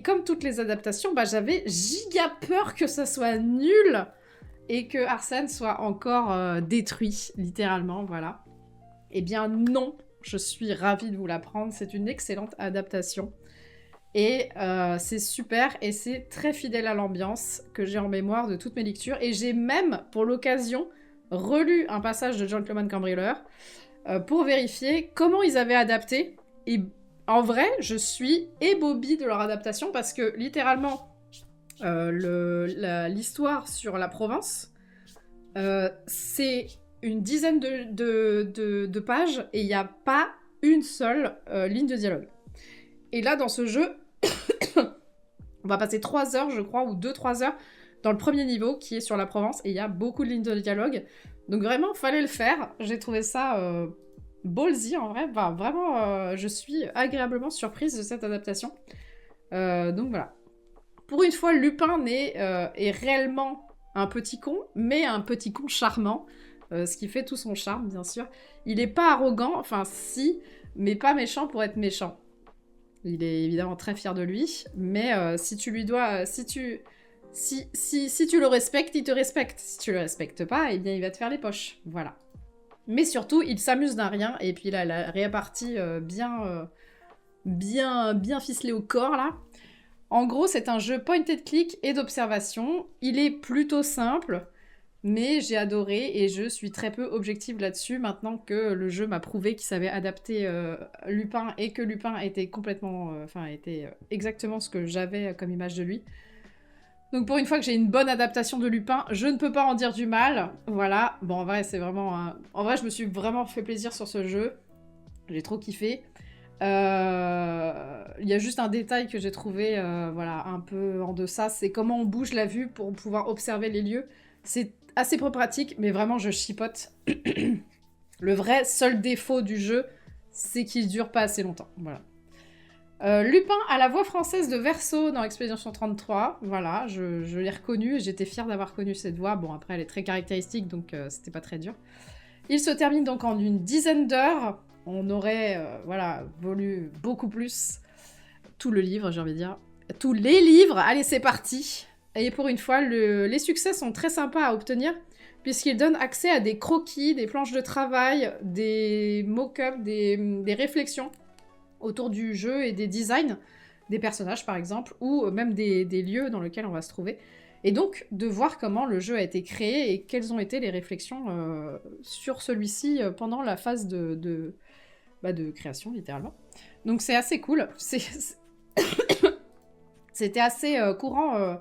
comme toutes les adaptations, j'avais giga peur que ça soit nul et que Arsène soit encore détruit, littéralement, voilà. Eh bien non, je suis ravie de vous l'apprendre, c'est une excellente adaptation. Et c'est super, et c'est très fidèle à l'ambiance que j'ai en mémoire de toutes mes lectures. Et j'ai même, pour l'occasion, relu un passage de Gentleman Cambrioleur pour vérifier comment ils avaient adapté. Et en vrai, je suis ébobie de leur adaptation parce que, littéralement, l'histoire sur la Provence, c'est une dizaine de pages et il n'y a pas une seule ligne de dialogue. Et là, dans ce jeu, on va passer 3 heures, je crois, ou 2-3 heures dans le premier niveau qui est sur la Provence et il y a beaucoup de lignes de dialogue. Donc vraiment, fallait le faire. J'ai trouvé ça ballsy en vrai. Enfin, vraiment, je suis agréablement surprise de cette adaptation. Donc voilà. Pour une fois, Lupin est réellement un petit con, mais un petit con charmant. Ce qui fait tout son charme, bien sûr. Il est pas arrogant, enfin si, mais pas méchant pour être méchant. Il est évidemment très fier de lui, mais si tu lui dois... Si tu le respectes, il te respecte. Si tu le respectes pas, eh bien il va te faire les poches. Voilà. Mais surtout, il s'amuse d'un rien, et puis là, la répartie bien ficelée au corps, là. En gros, c'est un jeu point and click et d'observation. Il est plutôt simple, mais j'ai adoré, et je suis très peu objective là-dessus, maintenant que le jeu m'a prouvé qu'il savait adapter Lupin, et que Lupin était complètement... était exactement ce que j'avais comme image de lui. Donc pour une fois que j'ai une bonne adaptation de Lupin, je ne peux pas en dire du mal. Voilà. Bon, en vrai, c'est vraiment... En vrai, je me suis vraiment fait plaisir sur ce jeu. J'ai trop kiffé. Il y a juste un détail que j'ai trouvé voilà, un peu en deçà. C'est comment on bouge la vue pour pouvoir observer les lieux. C'est assez peu pratique, mais vraiment, je chipote. Le vrai seul défaut du jeu, c'est qu'il dure pas assez longtemps. Voilà. Lupin a la voix française de Verso dans Expédition 33, voilà, je l'ai reconnue et j'étais fière d'avoir connu cette voix. Bon, après elle est très caractéristique, donc c'était pas très dur. Il se termine donc en une dizaine d'heures. On aurait, voilà, voulu beaucoup plus. Tout le livre, j'ai envie de dire. Tous les livres, allez c'est parti. Et pour une fois, les succès sont très sympas à obtenir, puisqu'ils donnent accès à des croquis, des planches de travail, des mock-ups, des réflexions autour du jeu et des designs des personnages par exemple, ou même des lieux dans lesquels on va se trouver. Et donc de voir comment le jeu a été créé et quelles ont été les réflexions sur celui-ci pendant la phase de création littéralement. Donc c'est assez cool. C'était assez courant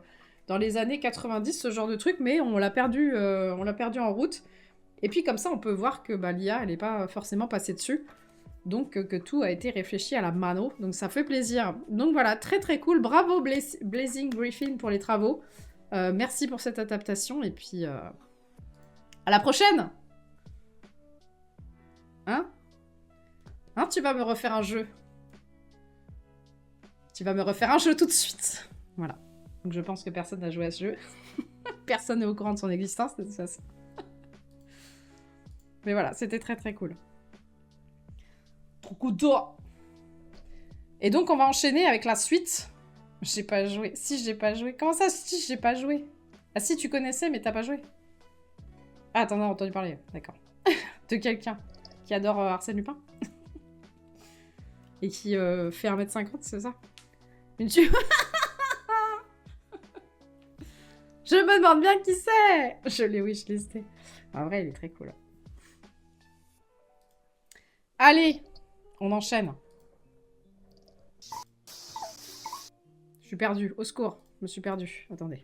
dans les années 90 ce genre de truc, mais on l'a perdu en route. Et puis comme ça on peut voir que l'IA elle n'est pas forcément passée dessus. Donc que tout a été réfléchi à la mano, donc ça fait plaisir. Donc voilà, très très cool, bravo Blazing Griffin pour les travaux. Merci pour cette adaptation, et puis à la prochaine. Hein, tu vas me refaire un jeu. Tu vas me refaire un jeu tout de suite. Voilà, donc je pense que personne n'a joué à ce jeu. Personne n'est au courant de son existence, de toute façon. Mais voilà, c'était très très cool. Trop cool. Et donc on va enchaîner avec la suite. J'ai pas joué. Si, j'ai pas joué. Comment ça, si, j'ai pas joué? Ah si, tu connaissais, mais t'as pas joué. Ah, t'en as entendu parler, d'accord. De quelqu'un qui adore Arsène Lupin. Et qui fait 1m50, c'est ça? Une tue. Je me demande bien qui c'est. Je l'ai wishlisté. En vrai, il est très cool. Allez, on enchaîne. Je suis perdue. Au secours. Je me suis perdue. Attendez.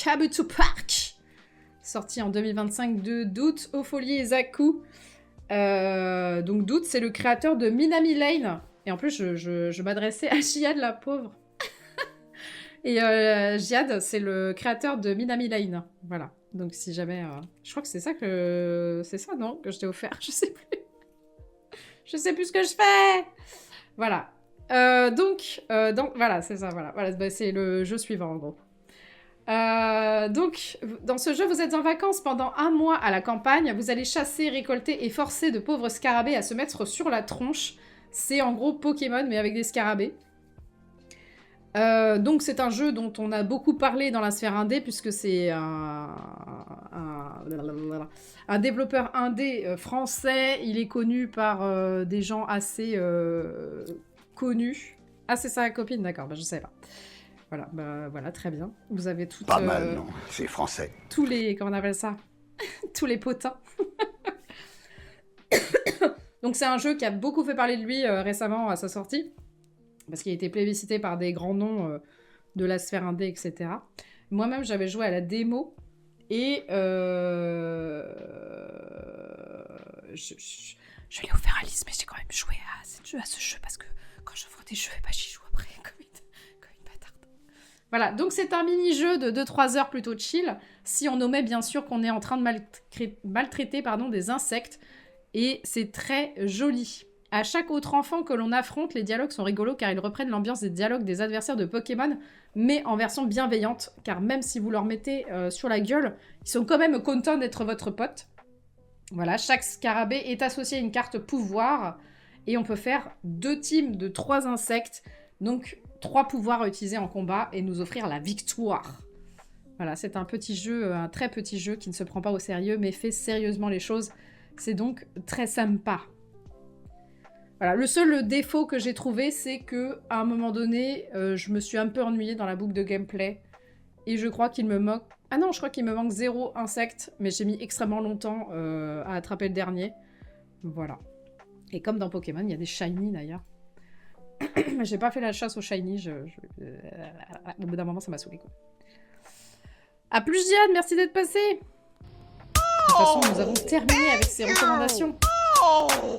Kabuto Park, sorti en 2025 de Doute, Opholie et Zaku. Donc Doute, c'est le créateur de Minami Lane. Et en plus, je m'adressais à Jihad, la pauvre. Et Jihad, c'est le créateur de Minami Lane. Voilà. Donc si jamais... je crois que c'est ça que... C'est ça, non? Que je t'ai offert. Je sais plus. Je sais plus ce que je fais. Voilà. Donc, voilà, c'est ça. Voilà, bah, c'est le jeu suivant, en gros. Donc, dans ce jeu, vous êtes en vacances pendant 1 mois à la campagne. Vous allez chasser, récolter et forcer de pauvres scarabées à se mettre sur la tronche. C'est en gros Pokémon, mais avec des scarabées. Donc c'est un jeu dont on a beaucoup parlé dans la sphère indé, puisque c'est un développeur indé français. Il est connu par des gens assez connus. Ah, c'est sa copine, d'accord, bah, je sais pas. Voilà, bah, voilà, très bien. Vous avez tout... Pas mal, non, c'est français. Tous les... Comment on appelle ça? Tous les potins. Donc c'est un jeu qui a beaucoup fait parler de lui récemment à sa sortie, parce qu'il a été plébiscité par des grands noms de la sphère indé, etc. Moi-même, j'avais joué à la démo, et je l'ai offert à Alice, mais j'ai quand même joué à ce jeu, parce que quand j'offre des jeux, bah, j'y joue après, comme une bâtarde. Voilà, donc c'est un mini-jeu de 2-3 heures plutôt chill, si on omet bien sûr qu'on est en train de maltraiter des insectes, et c'est très joli. À chaque autre enfant que l'on affronte, les dialogues sont rigolos car ils reprennent l'ambiance des dialogues des adversaires de Pokémon, mais en version bienveillante, car même si vous leur mettez sur la gueule, ils sont quand même contents d'être votre pote. Voilà, chaque scarabée est associé à une carte pouvoir, et on peut faire 2 teams de 3 insectes, donc 3 pouvoirs à utiliser en combat et nous offrir la victoire. Voilà, c'est un petit jeu, un très petit jeu qui ne se prend pas au sérieux, mais fait sérieusement les choses. C'est donc très sympa. Voilà, le seul défaut que j'ai trouvé, c'est que à un moment donné, je me suis un peu ennuyée dans la boucle de gameplay. Et je crois qu'il me manque... Ah non, je crois qu'il me manque 0 insecte, mais j'ai mis extrêmement longtemps à attraper le dernier. Voilà. Et comme dans Pokémon, il y a des shiny d'ailleurs. J'ai pas fait la chasse aux shiny, au bout d'un moment, ça m'a saoulé, quoi. A plus, Diane, merci d'être passé. De toute façon, nous avons terminé avec ces recommandations.